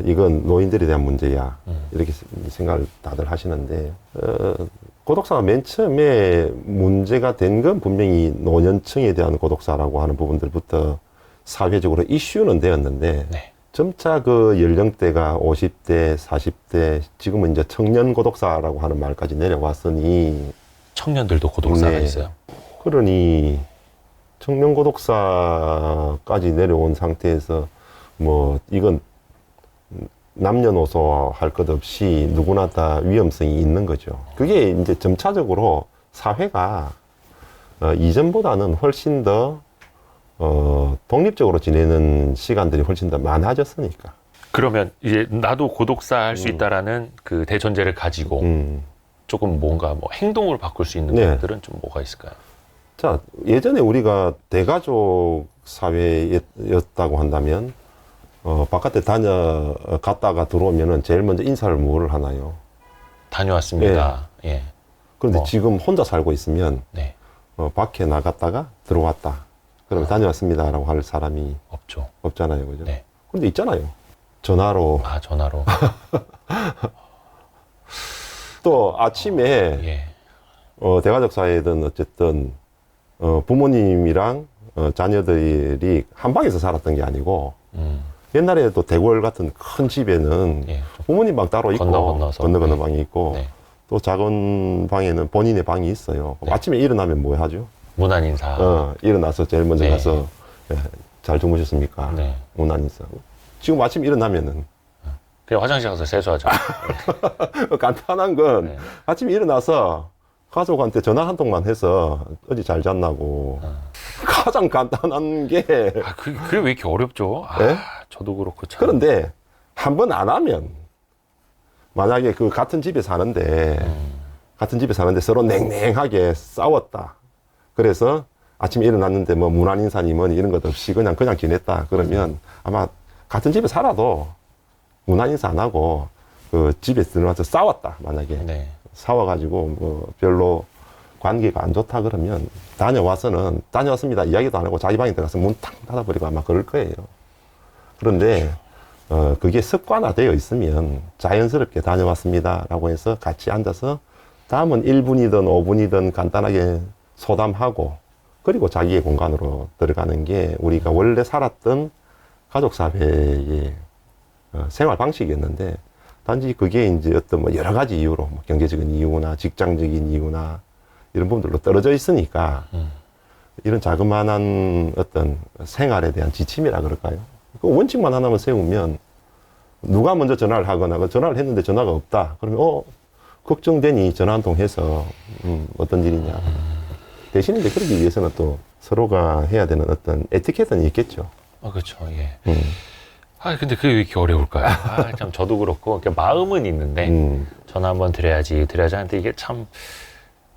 Speaker 2: 이건 노인들에 대한 문제야. 이렇게 생각을 다들 하시는데 고독사가 맨 처음에 문제가 된 건 분명히 노년층에 대한 고독사라고 하는 부분들부터 사회적으로 이슈는 되었는데
Speaker 1: 네.
Speaker 2: 점차 그 연령대가 50대, 40대, 지금은 이제 청년 고독사라고 하는 말까지 내려왔으니
Speaker 1: 청년들도 고독사가
Speaker 2: 네.
Speaker 1: 있어요.
Speaker 2: 그러니 청년 고독사까지 내려온 상태에서 뭐 이건 남녀노소 할 것 없이 누구나 다 위험성이 있는 거죠. 그게 이제 점차적으로 사회가 이전보다는 훨씬 더 독립적으로 지내는 시간들이 훨씬 더 많아졌으니까.
Speaker 1: 그러면 이제 나도 고독사 할 수 있다라는 그 대전제를 가지고 조금 뭔가 뭐 행동으로 바꿀 수 있는
Speaker 2: 네.
Speaker 1: 것들은 좀 뭐가 있을까요?
Speaker 2: 자, 예전에 우리가 대가족 사회였다고 한다면 바깥에 갔다가 들어오면은 제일 먼저 인사를 뭘 하나요?
Speaker 1: 다녀왔습니다. 예.
Speaker 2: 그런데 지금 혼자 살고 있으면
Speaker 1: 네.
Speaker 2: 밖에 나갔다가 들어왔다. 그러면 다녀왔습니다라고 할 사람이
Speaker 1: 없죠.
Speaker 2: 없잖아요. 그죠?
Speaker 1: 네.
Speaker 2: 그런데 있잖아요. 전화로.
Speaker 1: 아, 전화로.
Speaker 2: 또 아침에
Speaker 1: 예.
Speaker 2: 대가족 사회든 어쨌든 부모님이랑 자녀들이 한 방에서 살았던 게 아니고 옛날에도 대궐 같은 큰 집에는
Speaker 1: 예.
Speaker 2: 부모님 방 따로 있고
Speaker 1: 건너서.
Speaker 2: 건너
Speaker 1: 네.
Speaker 2: 방이 있고
Speaker 1: 네.
Speaker 2: 또 작은 방에는 본인의 방이 있어요.
Speaker 1: 네.
Speaker 2: 아침에 일어나면 뭐 하죠?
Speaker 1: 문안 인사.
Speaker 2: 일어나서 제일 먼저
Speaker 1: 네.
Speaker 2: 가서 예, 잘 주무셨습니까?
Speaker 1: 네.
Speaker 2: 문안 인사. 지금 아침 일어나면은
Speaker 1: 그냥 화장실 가서 세수하죠.
Speaker 2: 간단한 건
Speaker 1: 네.
Speaker 2: 아침에 일어나서 가족한테 전화 한 통만 해서 어디 잘 잤나고. 가장 간단한 게
Speaker 1: 아, 그게 왜 이렇게 어렵죠? 아,
Speaker 2: 네?
Speaker 1: 저도 그렇고 참.
Speaker 2: 그런데 한 번 안 하면 만약에 그 같은 집에 사는데 서로 냉랭하게 싸웠다. 그래서 아침에 일어났는데 뭐 문안 인사니 뭐니 이런 것 없이 그냥 지냈다. 그러면 아마 같은 집에 살아도 문안 인사 안 하고 그 집에 들어와서 싸웠다. 만약에
Speaker 1: 네.
Speaker 2: 싸워가지고 뭐 별로 관계가 안 좋다 그러면 다녀왔습니다. 이야기도 안 하고 자기 방에 들어가서 문 탁 닫아버리고 아마 그럴 거예요. 그런데 그게 습관화되어 있으면 자연스럽게 다녀왔습니다라고 해서 같이 앉아서 다음은 1분이든 5분이든 간단하게 소담하고 그리고 자기의 공간으로 들어가는 게 우리가 원래 살았던 가족사회의 생활 방식이었는데 단지 그게 이제 어떤 뭐 여러 가지 이유로 뭐 경제적인 이유나 직장적인 이유나 이런 부분들로 떨어져 있으니까 이런 자그마한 어떤 생활에 대한 지침이라 그럴까요? 그 원칙만 하나만 세우면 누가 먼저 전화를 하거나 그 전화를 했는데 전화가 없다. 그러면 걱정되니 전화 한 통 해서 어떤 일이냐. 대신에 이제 그러기 위해서는 또 서로가 해야 되는 어떤 에티켓은 있겠죠.
Speaker 1: 그렇죠. 예. 아, 근데 그게 왜 이렇게 어려울까요? 아, 참 저도 그렇고 마음은 있는데 전화 한번 드려야지 하는데 이게 참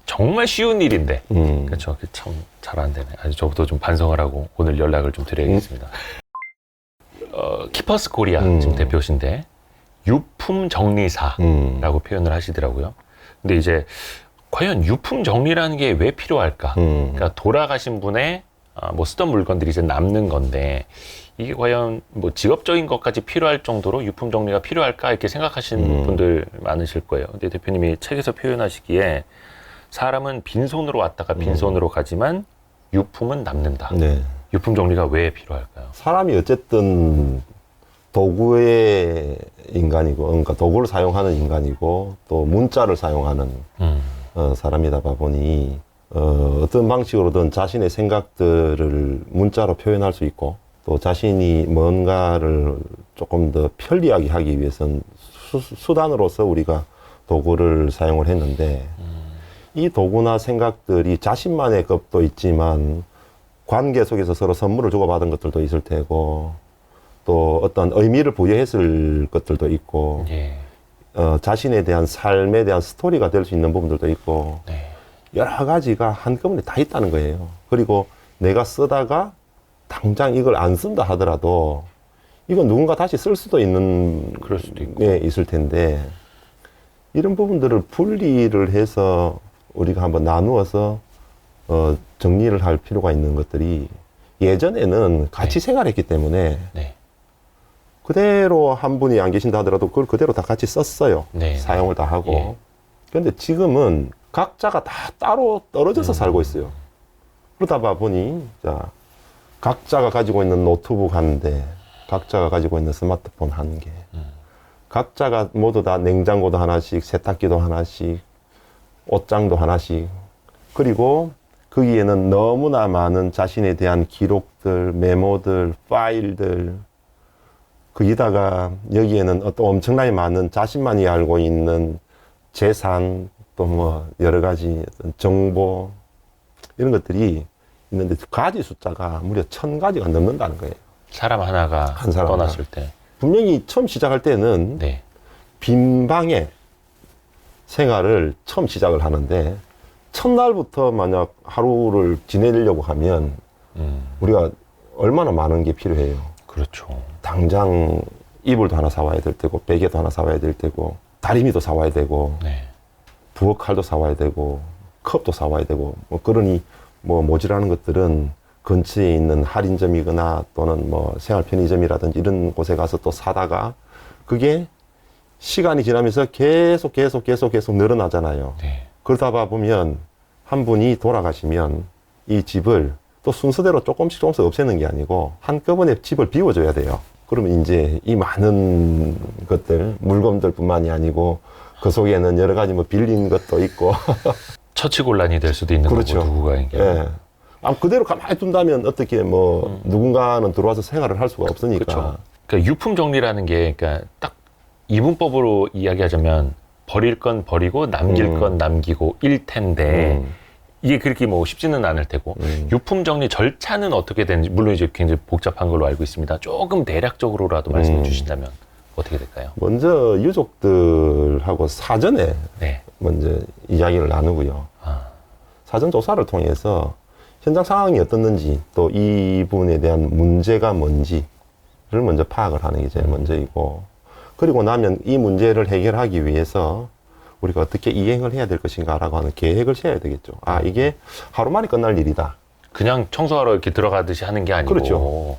Speaker 1: 정말 쉬운 일인데 그렇죠. 참 잘 안 되네. 아주 저도 좀 반성을 하고 오늘 연락을 좀 드려야겠습니다. 키퍼스 코리아 지금 대표신데 유품 정리사라고 표현을 하시더라고요. 근데 이제 과연 유품 정리라는 게 왜 필요할까? 그러니까 돌아가신 분의 뭐 쓰던 물건들이 이제 남는 건데 이게 과연 뭐 직업적인 것까지 필요할 정도로 유품 정리가 필요할까 이렇게 생각하시는 분들 많으실 거예요. 근데 대표님이 책에서 표현하시기에 사람은 빈손으로 왔다가 빈손으로 가지만 유품은 남는다.
Speaker 2: 네.
Speaker 1: 유품 정리가 왜 필요할까요?
Speaker 2: 사람이 어쨌든 도구의 인간이고, 그러니까 도구를 사용하는 인간이고, 또 문자를 사용하는 사람이다 보니, 어떤 방식으로든 자신의 생각들을 문자로 표현할 수 있고, 또 자신이 뭔가를 조금 더 편리하게 하기 위해서는 수단으로서 우리가 도구를 사용을 했는데, 이 도구나 생각들이 자신만의 것도 있지만, 관계 속에서 서로 선물을 주고받은 것들도 있을 테고, 또 어떤 의미를 부여했을 것들도 있고,
Speaker 1: 예.
Speaker 2: 자신에 대한 삶에 대한 스토리가 될 수 있는 부분들도 있고,
Speaker 1: 네.
Speaker 2: 여러 가지가 한꺼번에 다 있다는 거예요. 그리고 내가 쓰다가 당장 이걸 안 쓴다 하더라도, 이건 누군가 다시 쓸 수도 있는,
Speaker 1: 그럴 수도 있고.
Speaker 2: 예, 있을 텐데, 이런 부분들을 분리를 해서 우리가 한번 나누어서 정리를 할 필요가 있는 것들이 예전에는 같이 생활했기 때문에
Speaker 1: 네.
Speaker 2: 그대로 한 분이 안 계신다 하더라도 그걸 그대로 다 같이 썼어요.
Speaker 1: 네.
Speaker 2: 사용을 다 하고.
Speaker 1: 예.
Speaker 2: 그런데 지금은 각자가 다 따로 떨어져서 살고 있어요. 그러다 보니 자, 각자가 가지고 있는 노트북 한 대, 각자가 가지고 있는 스마트폰 한 개, 각자가 모두 다 냉장고도 하나씩, 세탁기도 하나씩, 옷장도 하나씩, 그리고 거기에는 너무나 많은 자신에 대한 기록들, 메모들, 파일들, 거기다가 여기에는 어떤 엄청나게 많은 자신만이 알고 있는 재산, 또 뭐 여러 가지 정보, 이런 것들이 있는데 가지 숫자가 무려 1000가지가 넘는다는 거예요.
Speaker 1: 사람 하나가
Speaker 2: 한 사람
Speaker 1: 떠났을 때.
Speaker 2: 분명히 처음 시작할 때는
Speaker 1: 네.
Speaker 2: 빈 방에 생활을 처음 시작을 하는데 첫날부터 만약 하루를 지내려고 하면 우리가 얼마나 많은 게 필요해요.
Speaker 1: 그렇죠.
Speaker 2: 당장 이불도 하나 사와야 될 테고, 베개도 하나 사와야 될 테고, 다리미도 사와야 되고,
Speaker 1: 네.
Speaker 2: 부엌칼도 사와야 되고, 컵도 사와야 되고, 뭐 그러니 뭐 모자라는 것들은 근처에 있는 할인점이거나 또는 뭐 생활 편의점이라든지 이런 곳에 가서 또 사다가 그게 시간이 지나면서 계속 늘어나잖아요.
Speaker 1: 네.
Speaker 2: 그러다 보면 한 분이 돌아가시면 이 집을 또 순서대로 조금씩 없애는 게 아니고 한꺼번에 집을 비워줘야 돼요. 그러면 이제 이 많은 것들, 물건들뿐만이 아니고 그 속에는 여러 가지 뭐 빌린 것도 있고.
Speaker 1: 처치곤란이 될 수도 있는
Speaker 2: 그렇죠.
Speaker 1: 거고 누군가에게.
Speaker 2: 예. 그대로 가만히 둔다면 어떻게 뭐 누군가는 들어와서 생활을 할 수가 없으니까.
Speaker 1: 그렇죠. 그러니까 유품 정리라는 게 그러니까 딱 이분법으로 이야기하자면 버릴 건 버리고 남길 건 남기고 일 텐데 이게 그렇게 뭐 쉽지는 않을 테고 유품 정리 절차는 어떻게 되는지 물론 이제 굉장히 복잡한 걸로 알고 있습니다. 조금 대략적으로라도 말씀해 주신다면 어떻게 될까요?
Speaker 2: 먼저 유족들하고 사전에
Speaker 1: 네.
Speaker 2: 먼저 이야기를 나누고요. 사전 조사를 통해서 현장 상황이 어떻는지 또 이분에 대한 문제가 뭔지를 먼저 파악을 하는 게 제일 먼저이고, 그리고 나면 이 문제를 해결하기 위해서 우리가 어떻게 이행을 해야 될 것인가라고 하는 계획을 세워야 되겠죠. 이게 하루 만에 끝날 일이다.
Speaker 1: 그냥 청소하러 이렇게 들어가듯이 하는 게 아니고.
Speaker 2: 그렇죠.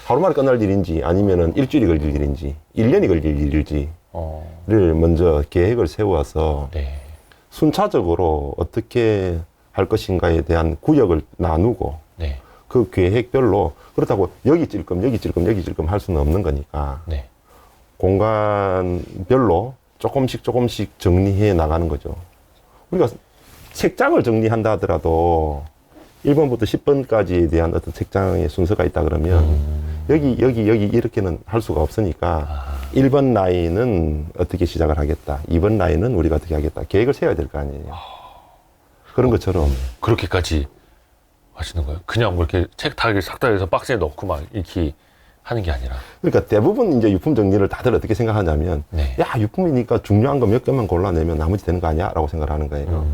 Speaker 2: 하루 만에 끝날 일인지 아니면은 일주일이 걸릴 일인지 1년이 걸릴 일인지를 먼저 계획을 세워서
Speaker 1: 네.
Speaker 2: 순차적으로 어떻게 할 것인가에 대한 구역을 나누고
Speaker 1: 네.
Speaker 2: 그 계획별로, 그렇다고 여기 찔끔 할 수는 없는 거니까
Speaker 1: 네.
Speaker 2: 공간별로 조금씩 정리해 나가는 거죠. 우리가 책장을 정리한다 하더라도 1번부터 10번까지에 대한 어떤 책장의 순서가 있다 그러면 여기 이렇게는 할 수가 없으니까 1번 라인은 어떻게 시작을 하겠다, 2번 라인은 우리가 어떻게 하겠다, 계획을 세워야 될 거 아니에요. 그런 것처럼.
Speaker 1: 그렇게까지 하시는 거예요? 그냥 뭐 이렇게 책 다 싹 다 해서 박스에 넣고 막 이렇게 하는 게 아니라.
Speaker 2: 그러니까 대부분 이제 유품 정리를 다들 어떻게 생각하냐면,
Speaker 1: 네.
Speaker 2: 야, 유품이니까 중요한 거 몇 개만 골라내면 나머지 되는 거 아니야? 라고 생각을 하는 거예요.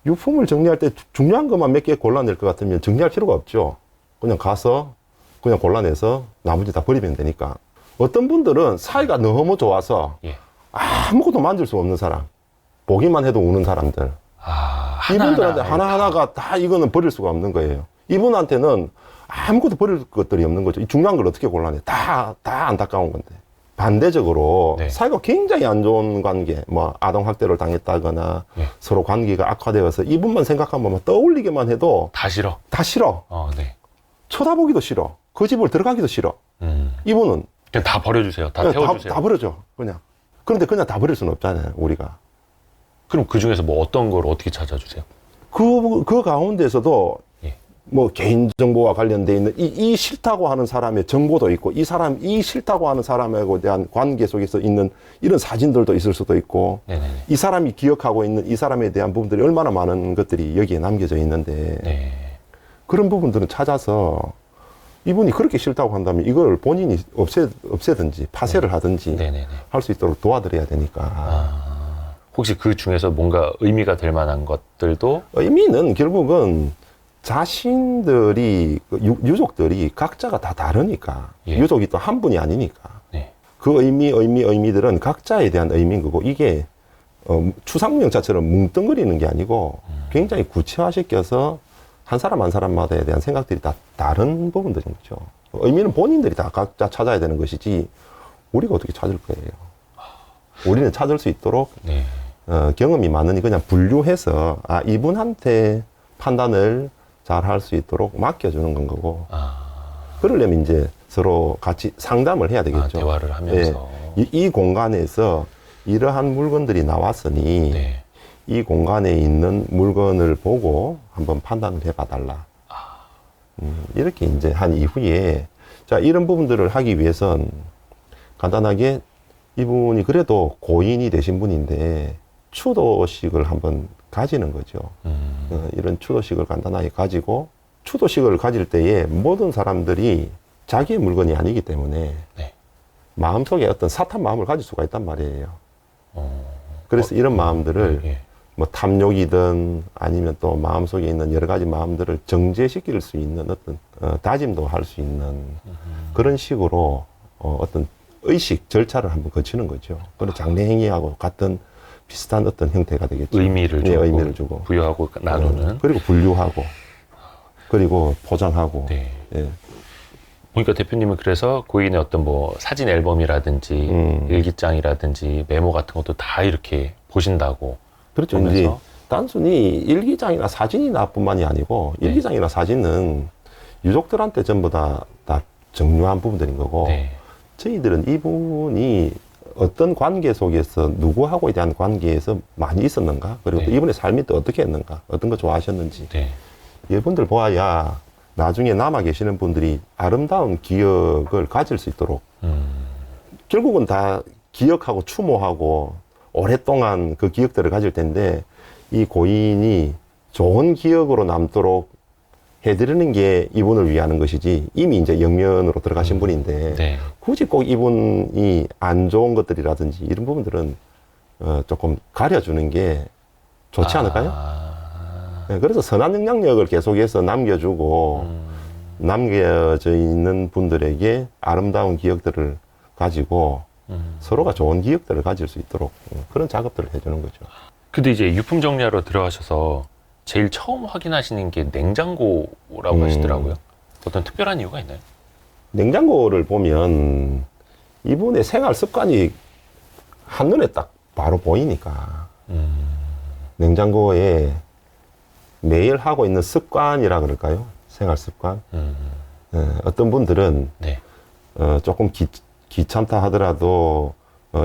Speaker 2: 유품을 정리할 때 중요한 것만 몇 개 골라낼 것 같으면 정리할 필요가 없죠. 그냥 가서 그냥 골라내서 나머지 다 버리면 되니까. 어떤 분들은 사이가 너무 좋아서
Speaker 1: 예.
Speaker 2: 아무것도 만질 수 없는 사람, 보기만 해도 우는 사람들, 이분들한테 하나하나가 다 이거는 버릴 수가 없는 거예요. 이분한테는 아무것도 버릴 것들이 없는 거죠. 이 중요한 걸 어떻게 골라내? 다 안타까운 건데. 반대적으로
Speaker 1: 네.
Speaker 2: 사이가 굉장히 안 좋은 관계, 뭐 아동학대를 당했다거나
Speaker 1: 네.
Speaker 2: 서로 관계가 악화되어서 이분만 생각하면 떠올리기만 해도
Speaker 1: 다 싫어.
Speaker 2: 다 싫어.
Speaker 1: 네.
Speaker 2: 쳐다보기도 싫어. 그 집을 들어가기도 싫어. 이분은
Speaker 1: 그냥 다 버려주세요. 다
Speaker 2: 그냥
Speaker 1: 태워주세요.
Speaker 2: 다 버려줘. 그냥. 그런데 그냥 다 버릴 수는 없잖아요, 우리가.
Speaker 1: 그럼 그 중에서 뭐 어떤 걸 어떻게 찾아주세요?
Speaker 2: 그 가운데서도
Speaker 1: 예.
Speaker 2: 뭐 개인정보와 관련돼 있는 이 싫다고 하는 사람의 정보도 있고, 이 싫다고 하는 사람하고 대한 관계 속에서 있는 이런 사진들도 있을 수도 있고,
Speaker 1: 네네네.
Speaker 2: 이 사람이 기억하고 있는 이 사람에 대한 부분들이 얼마나 많은 것들이 여기에 남겨져 있는데,
Speaker 1: 네.
Speaker 2: 그런 부분들은 찾아서 이분이 그렇게 싫다고 한다면 이걸 본인이 없애든지 파쇄를 하든지
Speaker 1: 네네네.
Speaker 2: 할 수 있도록 도와드려야 되니까.
Speaker 1: 혹시 그 중에서 뭔가 의미가 될 만한 것들도
Speaker 2: 의미는 결국은 자신들이, 유족들이 각자가 다 다르니까.
Speaker 1: 예.
Speaker 2: 유족이 또 한 분이 아니니까.
Speaker 1: 네.
Speaker 2: 그 의미들은 각자에 대한 의미인 거고, 이게 추상명차처럼 뭉뚱그리는 게 아니고 굉장히 구체화시켜서 한 사람 한 사람마다에 대한 생각들이 다 다른 부분들인 거죠. 의미는 본인들이 다 각자 찾아야 되는 것이지 우리가 어떻게 찾을 거예요. 우리는 찾을 수 있도록
Speaker 1: 네.
Speaker 2: 경험이 많으니 그냥 분류해서 이분한테 판단을 잘 할 수 있도록 맡겨주는 건 거고, 그러려면 이제 서로 같이 상담을 해야 되겠죠.
Speaker 1: 대화를 하면서.
Speaker 2: 이 공간에서 이러한 물건들이 나왔으니
Speaker 1: 네.
Speaker 2: 이 공간에 있는 물건을 보고 한번 판단을 해봐 달라. 이렇게 이제 한 이후에, 자, 이런 부분들을 하기 위해선 간단하게 이분이 그래도 고인이 되신 분인데 추도식을 한번 가지는 거죠. 이런 추도식을 간단하게 가지고, 추도식을 가질 때에 모든 사람들이 자기의 물건이 아니기 때문에
Speaker 1: 네.
Speaker 2: 마음속에 어떤 사탄 마음을 가질 수가 있단 말이에요. 그래서 이런 마음들을
Speaker 1: 예.
Speaker 2: 뭐 탐욕이든 아니면 또 마음속에 있는 여러 가지 마음들을 정제시킬 수 있는 어떤 다짐도 할 수 있는 그런 식으로 어떤 의식 절차를 한번 거치는 거죠. 그런 장례 행위하고 같은 비슷한 어떤 형태가 되겠죠.
Speaker 1: 의미를
Speaker 2: 네,
Speaker 1: 주고,
Speaker 2: 의미를 주고
Speaker 1: 부여하고 나누는.
Speaker 2: 그리고 분류하고. 그리고 포장하고.
Speaker 1: 네.
Speaker 2: 예.
Speaker 1: 보니까 대표님은 그래서 고인의 어떤 뭐 사진 앨범이라든지 일기장이라든지 메모 같은 것도 다 이렇게 보신다고.
Speaker 2: 그렇죠.
Speaker 1: 보면서.
Speaker 2: 이제 단순히 일기장이나 사진이 나뿐만이 아니고
Speaker 1: 네.
Speaker 2: 일기장이나 사진은 유족들한테 전부 다 정료한 부분들인 거고
Speaker 1: 네.
Speaker 2: 저희들은 이분이 어떤 관계 속에서 누구하고에 대한 관계에서 많이 있었는가 그리고
Speaker 1: 네.
Speaker 2: 또 이분의 삶이 또 어떻게 했는가 어떤 거 좋아하셨는지
Speaker 1: 네.
Speaker 2: 이분들 보아야 나중에 남아 계시는 분들이 아름다운 기억을 가질 수 있도록 결국은 다 기억하고 추모하고 오랫동안 그 기억들을 가질 텐데 이 고인이 좋은 기억으로 남도록 해드리는 게 이분을 위하는 것이지 이미 이제 영면으로 들어가신 분인데
Speaker 1: 네.
Speaker 2: 굳이 꼭 이분이 안 좋은 것들이라든지 이런 부분들은 조금 가려주는 게 좋지 않을까요? 네, 그래서 선한 영향력을 계속해서 남겨주고 남겨져 있는 분들에게 아름다운 기억들을 가지고 서로가 좋은 기억들을 가질 수 있도록 그런 작업들을 해주는 거죠.
Speaker 1: 근데 이제 유품 정리하러 들어가셔서 제일 처음 확인하시는 게 냉장고라고 하시더라고요. 어떤 특별한 이유가 있나요?
Speaker 2: 냉장고를 보면 이분의 생활 습관이 한눈에 딱 바로 보이니까 냉장고에 매일 하고 있는 습관이라 그럴까요? 생활 습관. 어떤 분들은
Speaker 1: 네.
Speaker 2: 조금 귀찮다 하더라도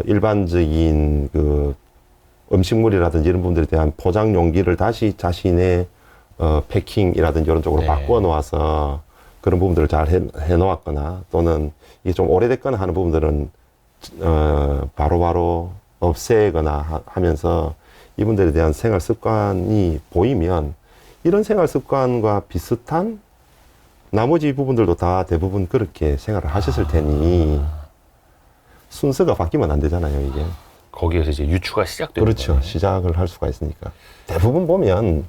Speaker 2: 일반적인 그 음식물이라든지 이런 분들에 대한 포장 용기를 다시 자신의 패킹이라든지 이런 쪽으로
Speaker 1: 네.
Speaker 2: 바꿔 놓아서 그런 부분들을 잘 해 놓았거나 또는 이게 좀 오래됐거나 하는 부분들은 바로바로 없애거나 하면서 이분들에 대한 생활 습관이 보이면 이런 생활 습관과 비슷한 나머지 부분들도 다 대부분 그렇게 생활을 하셨을 테니 순서가 바뀌면 안 되잖아요, 이게.
Speaker 1: 거기에서 이제 유추가 시작되는
Speaker 2: 그렇죠.
Speaker 1: 거네요.
Speaker 2: 시작을 할 수가 있으니까. 대부분 보면,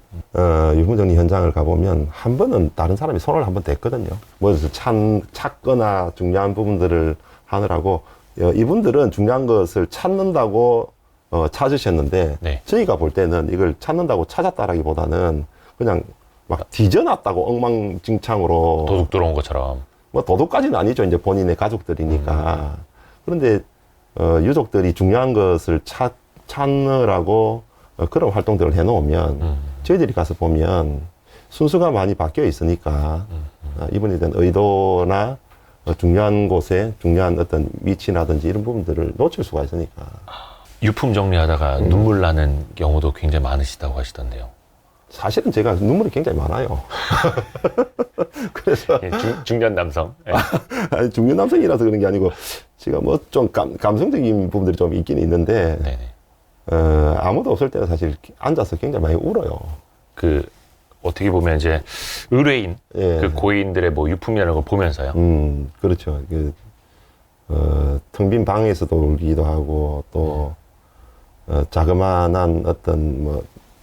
Speaker 2: 유품정리 현장을 가보면 한 번은 다른 사람이 손을 한번 댔거든요. 뭐에서 찾거나 중요한 부분들을 하느라고, 이분들은 중요한 것을 찾는다고 찾으셨는데,
Speaker 1: 네.
Speaker 2: 저희가 볼 때는 이걸 찾는다고 찾았다라기보다는 그냥 막 뒤져놨다고 엉망진창으로.
Speaker 1: 도둑 들어온 것처럼.
Speaker 2: 뭐 도둑까지는 아니죠. 이제 본인의 가족들이니까. 그런데 유족들이 중요한 것을 찾느라고 그런 활동들을 해놓으면 저희들이 가서 보면 순서가 많이 바뀌어 있으니까 이분에 대한 의도나 중요한 곳에 중요한 어떤 위치라든지 이런 부분들을 놓칠 수가 있으니까.
Speaker 1: 유품 정리하다가 눈물 나는 경우도 굉장히 많으시다고 하시던데요.
Speaker 2: 사실은 제가 눈물이 굉장히 많아요. 그래서
Speaker 1: 예, 중년 남성. 예.
Speaker 2: 아니, 중년 남성이라서 그런 게 아니고 제가 뭐 좀 감성적인 부분들이 좀 있긴 있는데
Speaker 1: 네네.
Speaker 2: 아무도 없을 때는 사실 앉아서 굉장히 많이 울어요.
Speaker 1: 그 어떻게 보면 이제 의뢰인
Speaker 2: 예.
Speaker 1: 그 고인들의 뭐 유품이라는 걸 보면서요.
Speaker 2: 그렇죠. 텅 빈 방에서도 울기도 하고 또 자그마한 어떤 뭐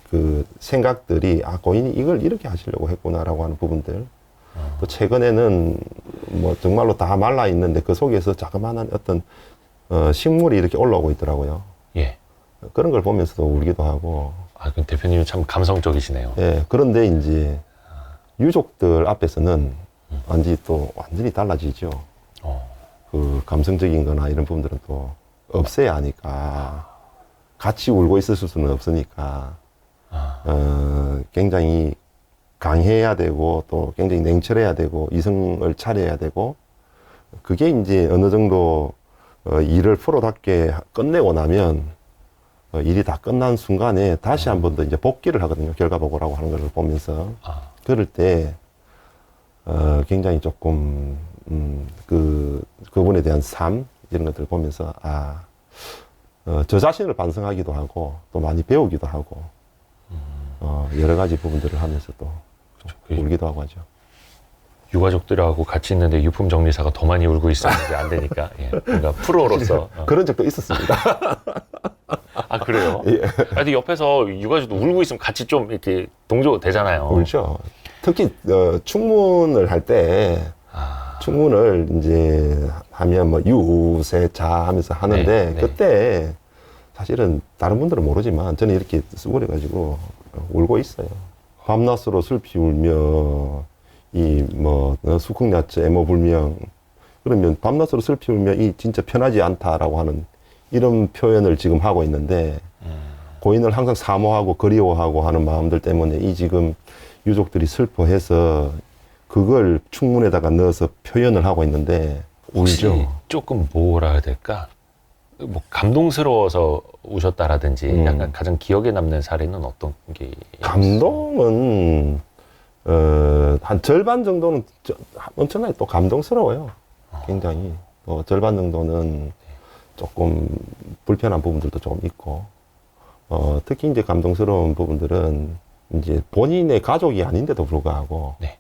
Speaker 2: 그 생각들이 고인이 이걸 이렇게 하시려고 했구나라고 하는 부분들. 또 최근에는 뭐 정말로 다 말라 있는데 그 속에서 자그마한 어떤 식물이 이렇게 올라오고 있더라고요.
Speaker 1: 예.
Speaker 2: 그런 걸 보면서도 울기도 하고.
Speaker 1: 아, 그 대표님이 참 감성적이시네요.
Speaker 2: 예. 그런데 이제 유족들 앞에서는 완전히 달라지죠. 그 감성적인 거나 이런 부분들은 또 없애야 하니까 같이 울고 있을 수는 없으니까 굉장히 강해야 되고 또 굉장히 냉철해야 되고 이성을 차려야 되고 그게 이제 어느 정도 일을 프로답게 끝내고 나면 일이 다 끝난 순간에 다시 한 번 더 이제 복귀를 하거든요. 결과 보고라고 하는 걸 보면서 그럴 때 굉장히 조금 그분에 대한 삶 이런 것들을 보면서 저 자신을 반성하기도 하고 또 많이 배우기도 하고 여러 가지 부분들을 하면서 또 울기도 하고 하죠.
Speaker 1: 유가족들하고 같이 있는데 유품 정리사가 더 많이 울고 있었는데 안 되니까 예, 뭔가 프로로서
Speaker 2: 그런 적도 있었습니다.
Speaker 1: 아 그래요?
Speaker 2: 예.
Speaker 1: 근데 옆에서 유가족도 울고 있으면 같이 좀 이렇게 동조되잖아요.
Speaker 2: 울죠. 특히 충문을 할 때 충문을 이제 하면 뭐 유세차 하면서 하는데
Speaker 1: 네.
Speaker 2: 그때 사실은 다른 분들은 모르지만 저는 이렇게 수그려 가지고 울고 있어요. 밤낮으로 슬피 울며 수국야채, 애모불명 그러면 밤낮으로 슬피 울면 이 진짜 편하지 않다라고 하는 이런 표현을 지금 하고 있는데 고인을 항상 사모하고 그리워하고 하는 마음들 때문에 이 지금 유족들이 슬퍼해서 그걸 충문에다가 넣어서 표현을 하고 있는데
Speaker 1: 혹시
Speaker 2: 울죠.
Speaker 1: 조금 뭐라 해야 될까? 뭐 감동스러워서 우셨다라든지 약간 가장 기억에 남는 사례는 어떤 게
Speaker 2: 감동은 한 절반 정도는 엄청나게 또 감동스러워요. 굉장히 절반 정도는 조금 불편한 부분들도 조금 있고 특히 이제 감동스러운 부분들은 이제 본인의 가족이 아닌데도 불구하고
Speaker 1: 네.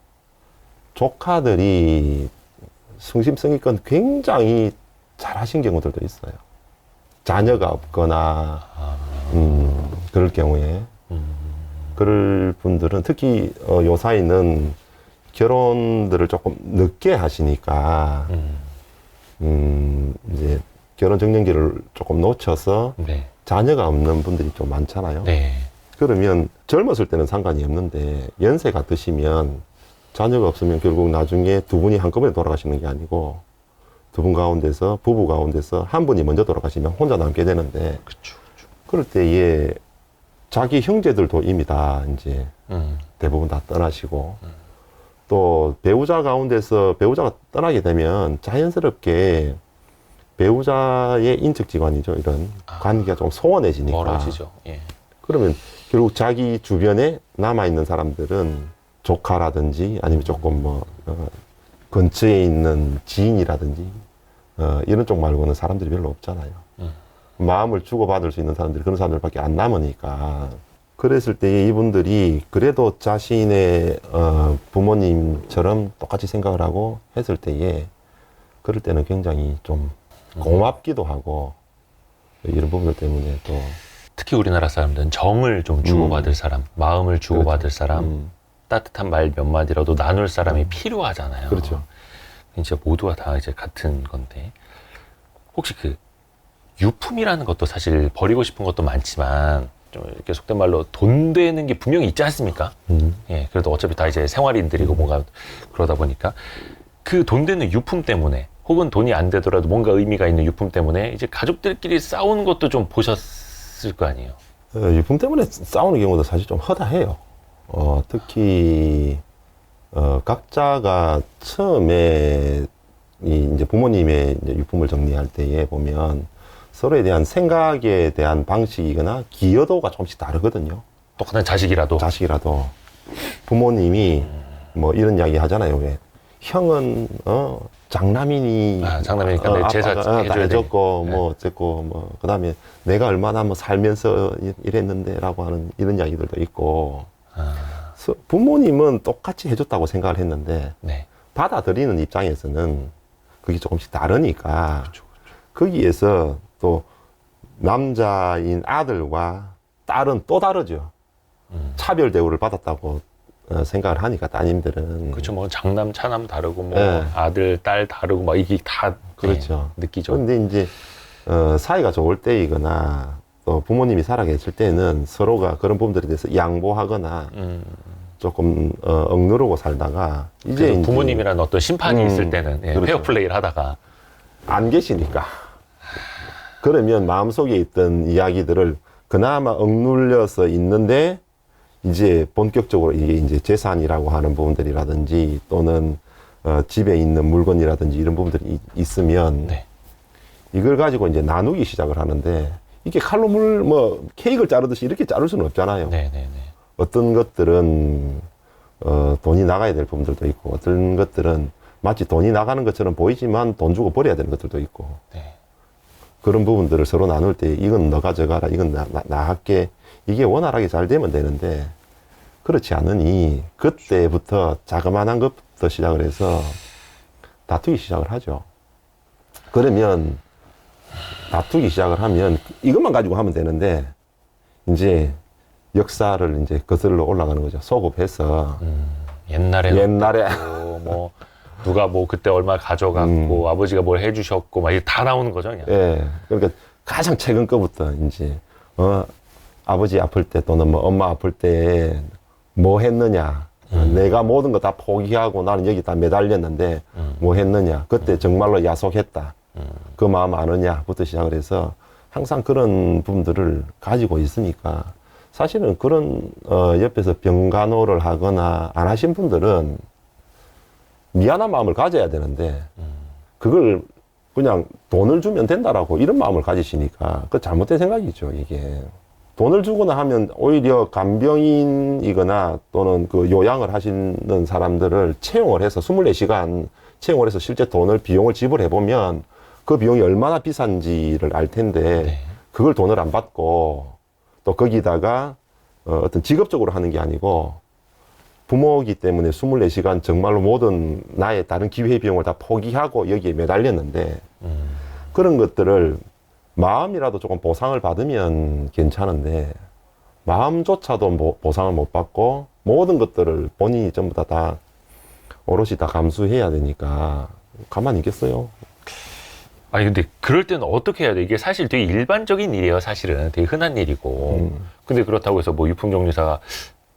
Speaker 2: 조카들이 성심성의껏 굉장히 잘하신 경우들도 있어요. 자녀가 없거나 그럴 경우에 그럴 분들은 특히 요사이는 결혼들을 조금 늦게 하시니까 이제 결혼 정년기를 조금 놓쳐서
Speaker 1: 네.
Speaker 2: 자녀가 없는 분들이 좀 많잖아요.
Speaker 1: 네.
Speaker 2: 그러면 젊었을 때는 상관이 없는데 연세가 드시면 자녀가 없으면 결국 나중에 두 분이 한꺼번에 돌아가시는 게 아니고 두 분 가운데서 부부 가운데서 한 분이 먼저 돌아가시면 혼자 남게 되는데
Speaker 1: 그렇죠.
Speaker 2: 그럴 때에 자기 형제들도 이미 다 이제 대부분 다 떠나시고 또 배우자 가운데서 배우자가 떠나게 되면 자연스럽게 배우자의 인척지간이죠. 이런 관계가 좀 소원해지니까.
Speaker 1: 멀어지죠. 예.
Speaker 2: 그러면 결국 자기 주변에 남아있는 사람들은 조카라든지 아니면 조금 근처에 있는 지인이라든지 이런 쪽 말고는 사람들이 별로 없잖아요. 마음을 주고받을 수 있는 사람들이 그런 사람들밖에 안 남으니까. 그랬을 때 이분들이 그래도 자신의 부모님처럼 똑같이 생각을 하고 했을 때에 그럴 때는 굉장히 좀 고맙기도 하고 이런 부분들 때문에 또
Speaker 1: 특히 우리나라 사람들은 정을 좀 주고받을 사람, 마음을 주고받을 사람, 따뜻한 말 몇 마디라도 나눌 사람이 필요하잖아요.
Speaker 2: 그렇죠.
Speaker 1: 진짜 모두가 다 이제 같은 건데 혹시 그 유품이라는 것도 사실 버리고 싶은 것도 많지만 좀 이렇게 속된 말로 돈 되는 게 분명히 있지 않습니까? 예, 그래도 어차피 다 이제 생활인들이고 뭔가 그러다 보니까 그 돈 되는 유품 때문에 혹은 돈이 안 되더라도 뭔가 의미가 있는 유품 때문에 이제 가족들끼리 싸우는 것도 좀 보셨을 거 아니에요?
Speaker 2: 유품 때문에 싸우는 경우도 사실 좀 허다해요. 특히 각자가 처음에 이제 부모님의 이제 유품을 정리할 때에 보면 서로에 대한 생각에 대한 방식이거나 기여도가 조금씩 다르거든요.
Speaker 1: 똑같은 자식이라도.
Speaker 2: 자식이라도 부모님이 뭐 이런 이야기 하잖아요. 왜 형은 장남이니
Speaker 1: 장남이니까 내 제사
Speaker 2: 아빠가 다
Speaker 1: 해줘야
Speaker 2: 해줬고
Speaker 1: 돼.
Speaker 2: 뭐 어쨌고 뭐 그다음에 내가 얼마나 뭐 살면서 이랬는데라고 하는 이런 이야기들도 있고 부모님은 똑같이 해줬다고 생각을 했는데
Speaker 1: 네.
Speaker 2: 받아들이는 입장에서는 그게 조금씩 다르니까
Speaker 1: 그렇죠.
Speaker 2: 거기에서 또 남자인 아들과 딸은 또 다르죠. 차별 대우를 받았다고 생각을 하니까 따님들은
Speaker 1: 그렇죠. 뭐 장남, 차남 다르고 뭐
Speaker 2: 네.
Speaker 1: 아들, 딸 다르고 막 이게 다
Speaker 2: 그렇죠.
Speaker 1: 네, 느끼죠.
Speaker 2: 그런데 이제 사이가 좋을 때이거나 또 부모님이 살아계실 때는 서로가 그런 부분들에 대해서 양보하거나 조금 억누르고 살다가 이제
Speaker 1: 그래서 부모님이라는 어떤 심판이 있을 때는
Speaker 2: 그렇죠.
Speaker 1: 페어플레이를 하다가
Speaker 2: 안 계시니까 그러면 마음속에 있던 이야기들을 그나마 억눌려서 있는데 이제 본격적으로 이게 이제 재산이라고 하는 부분들이라든지 또는 집에 있는 물건이라든지 이런 부분들이 있으면
Speaker 1: 네.
Speaker 2: 이걸 가지고 이제 나누기 시작을 하는데 이게 칼로 케이크를 자르듯이 이렇게 자를 수는 없잖아요.
Speaker 1: 네네네.
Speaker 2: 어떤 것들은 돈이 나가야 될 부분들도 있고 어떤 것들은 마치 돈이 나가는 것처럼 보이지만 돈 주고 버려야 되는 것들도 있고
Speaker 1: 네.
Speaker 2: 그런 부분들을 서로 나눌 때 이건 너가 져가라 이건 나 할게 이게 원활하게 잘 되면 되는데 그렇지 않으니 그때부터 자그마한 것부터 시작을 해서 다투기 시작을 하죠. 그러면 다투기 시작을 하면 이것만 가지고 하면 되는데 이제 역사를 이제 거슬러 올라가는 거죠. 소급해서
Speaker 1: 옛날에 뭐 누가 뭐 그때 얼마 가져갔고 아버지가 뭘 해주셨고 막 이게 다 나오는 거죠, 그냥.
Speaker 2: 예. 그러니까 가장 최근 거부터 이제 아버지 아플 때 또는 뭐 엄마 아플 때 뭐 했느냐 내가 모든 거 다 포기하고 나는 여기 다 매달렸는데 뭐 했느냐. 그때 정말로 야속했다. 그 마음 아느냐부터 시작을 해서 항상 그런 부분들을 가지고 있으니까 사실은 그런 옆에서 병간호를 하거나 안 하신 분들은 미안한 마음을 가져야 되는데 그걸 그냥 돈을 주면 된다라고 이런 마음을 가지시니까 그 잘못된 생각이죠, 이게. 돈을 주거나 하면 오히려 간병인이거나 또는 그 요양을 하시는 사람들을 채용을 해서 24시간 채용을 해서 실제 비용을 지불해 보면 그 비용이 얼마나 비싼지를 알 텐데
Speaker 1: 네.
Speaker 2: 그걸 돈을 안 받고 또 거기다가 어떤 직업적으로 하는 게 아니고 부모이기 때문에 24시간 정말로 모든 나의 다른 기회 비용을 다 포기하고 여기에 매달렸는데 그런 것들을 마음이라도 조금 보상을 받으면 괜찮은데 마음조차도 보상을 못 받고 모든 것들을 본인이 전부 다 오롯이 다 감수해야 되니까 가만히 있겠어요.
Speaker 1: 아니 근데 그럴 때는 어떻게 해야 돼? 이게 사실 되게 일반적인 일이에요. 사실은 되게 흔한 일이고. 근데 그렇다고 해서 뭐 유품정리사가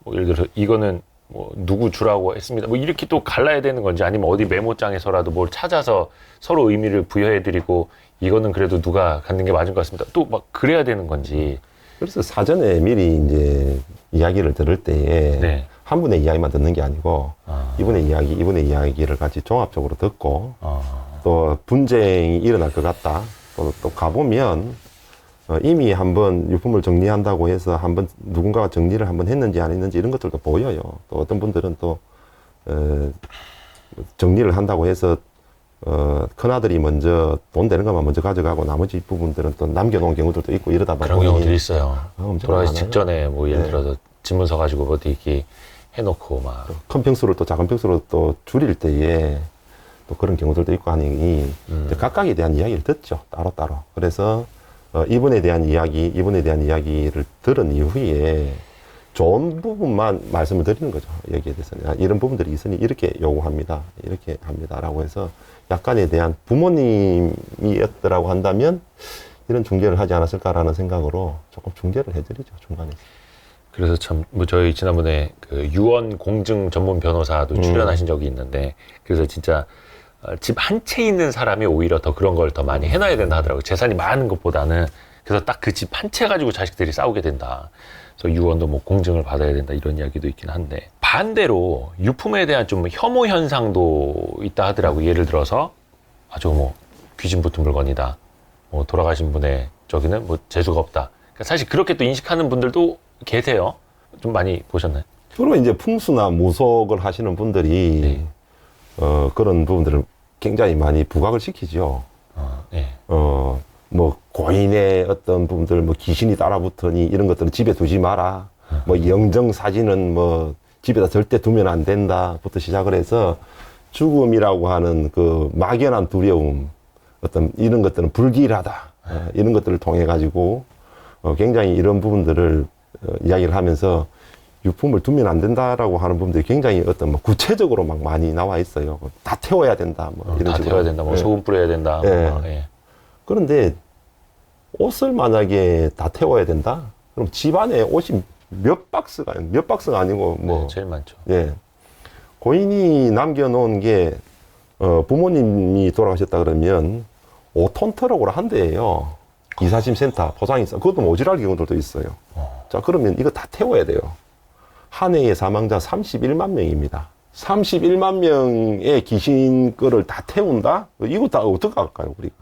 Speaker 1: 뭐 예를 들어서 이거는 뭐 누구 주라고 했습니다. 뭐 이렇게 또 갈라야 되는 건지 아니면 어디 메모장에서라도 뭘 찾아서 서로 의미를 부여해드리고 이거는 그래도 누가 갖는 게 맞은 것 같습니다. 또 막 그래야 되는 건지.
Speaker 2: 그래서 사전에 미리 이제 이야기를 들을 때에
Speaker 1: 네.
Speaker 2: 한 분의 이야기만 듣는 게 아니고 이분의 이야기를 같이 종합적으로 듣고 또 분쟁이 일어날 것 같다. 또 가보면 이미 한번 유품을 정리한다고 해서 한번 누군가가 정리를 한번 했는지 안 했는지 이런 것들도 보여요. 또 어떤 분들은 또 정리를 한다고 해서 큰아들이 먼저 돈 되는 것만 먼저 가져가고 나머지 부분들은 또 남겨놓은 경우들도 있고 이러다 보니
Speaker 1: 그런 경우도 있어요.
Speaker 2: 엄청
Speaker 1: 돌아가시
Speaker 2: 많아요.
Speaker 1: 직전에 뭐 예를
Speaker 2: 네.
Speaker 1: 들어서 집문서 가지고 어디 이렇게 해놓고 막.
Speaker 2: 큰 평수를 또 작은 평수로 또 줄일 때에 또 그런 경우들도 있고 하니 이제 각각에 대한 이야기를 듣죠. 따로따로. 그래서 이분에 대한 이야기를 들은 이후에 좋은 부분만 말씀을 드리는 거죠. 여기에 대해서는. 이런 부분들이 있으니 이렇게 요구합니다. 이렇게 합니다. 라고 해서 약간에 대한 부모님이었더라고 한다면 이런 중재를 하지 않았을까라는 생각으로 조금 중재를 해드리죠. 중간에.
Speaker 1: 그래서 참, 뭐, 저희 지난번에 그 유언 공증 전문 변호사도 출연하신 적이 있는데, 그래서 진짜 집 한 채 있는 사람이 오히려 더 그런 걸 더 많이 해놔야 된다 하더라고요. 재산이 많은 것보다는. 그래서 딱 그 집 한 채 가지고 자식들이 싸우게 된다. 그래서 유언도 뭐 공증을 받아야 된다. 이런 이야기도 있긴 한데. 반대로 유품에 대한 좀 혐오 현상도 있다 하더라고요. 예를 들어서, 저거 뭐 귀신 붙은 물건이다. 뭐 돌아가신 분의 저기는 뭐 재수가 없다. 그러니까 사실 그렇게 또 인식하는 분들도 계세요. 좀 많이 보셨나요?
Speaker 2: 주로 이제 풍수나 무속을 하시는 분들이
Speaker 1: 네.
Speaker 2: 그런 부분들을 굉장히 많이 부각을 시키죠.
Speaker 1: 예.
Speaker 2: 뭐 고인의 어떤 부분들, 뭐 귀신이 따라붙으니 이런 것들은 집에 두지 마라. 뭐 영정 사진은 뭐 집에다 절대 두면 안 된다부터 시작을 해서 죽음이라고 하는 그 막연한 두려움, 어떤 이런 것들은 불길하다. 이런 것들을 통해 가지고 굉장히 이런 부분들을 이야기를 하면서 유품을 두면 안 된다라고 하는 부분들이 굉장히 어떤 뭐 구체적으로 막 많이 나와 있어요. 다 태워야 된다. 뭐 이런
Speaker 1: 다
Speaker 2: 식으로.
Speaker 1: 태워야 된다. 뭐
Speaker 2: 예.
Speaker 1: 소금 뿌려야 된다.
Speaker 2: 예.
Speaker 1: 뭐, 예.
Speaker 2: 그런데 옷을 만약에 다 태워야 된다? 그럼 집안에 옷이 몇 박스가 아니고 뭐
Speaker 1: 네, 제일 많죠.
Speaker 2: 예. 고인이 남겨놓은 게 부모님이 돌아가셨다 그러면 5톤 트럭으로 한 대예요. 이사짐센터, 포상이사. 그것도 모자랄 경우들도 있어요. 자, 그러면 이거 다 태워야 돼요. 한 해의 사망자 31만 명입니다. 31만 명의 귀신 거를 다 태운다? 이거 다 어떻게 할까요, 우리가?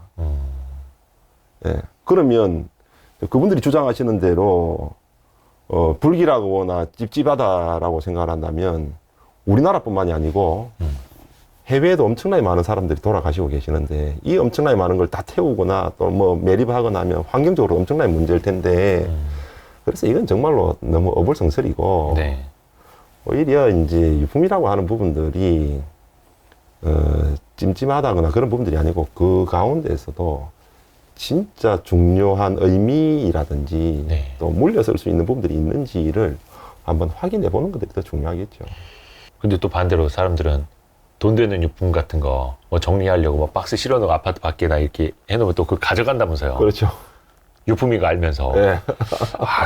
Speaker 2: 예. 그러면 그분들이 주장하시는 대로 불길하거나 찝찝하다라고 생각을 한다면 우리나라뿐만이 아니고 해외에도 엄청나게 많은 사람들이 돌아가시고 계시는데 이 엄청나게 많은 걸 다 태우거나 또 뭐 매립하거나 하면 환경적으로 엄청나게 문제일 텐데 그래서 이건 정말로 너무 어불성설이고
Speaker 1: 네.
Speaker 2: 오히려 이제 유품이라고 하는 부분들이 찜찜하다거나 그런 부분들이 아니고 그 가운데에서도 진짜 중요한 의미라든지
Speaker 1: 네.
Speaker 2: 또 물려설 수 있는 부분들이 있는지를 한번 확인해 보는 것들이 더 중요하겠죠.
Speaker 1: 근데 또 반대로 사람들은 돈 되는 유품 같은 거 뭐 정리하려고 뭐 박스 실어놓고 아파트 밖에다 이렇게 해놓으면 또 그걸 가져간다면서요.
Speaker 2: 그렇죠.
Speaker 1: 유품인 거 알면서.
Speaker 2: 네.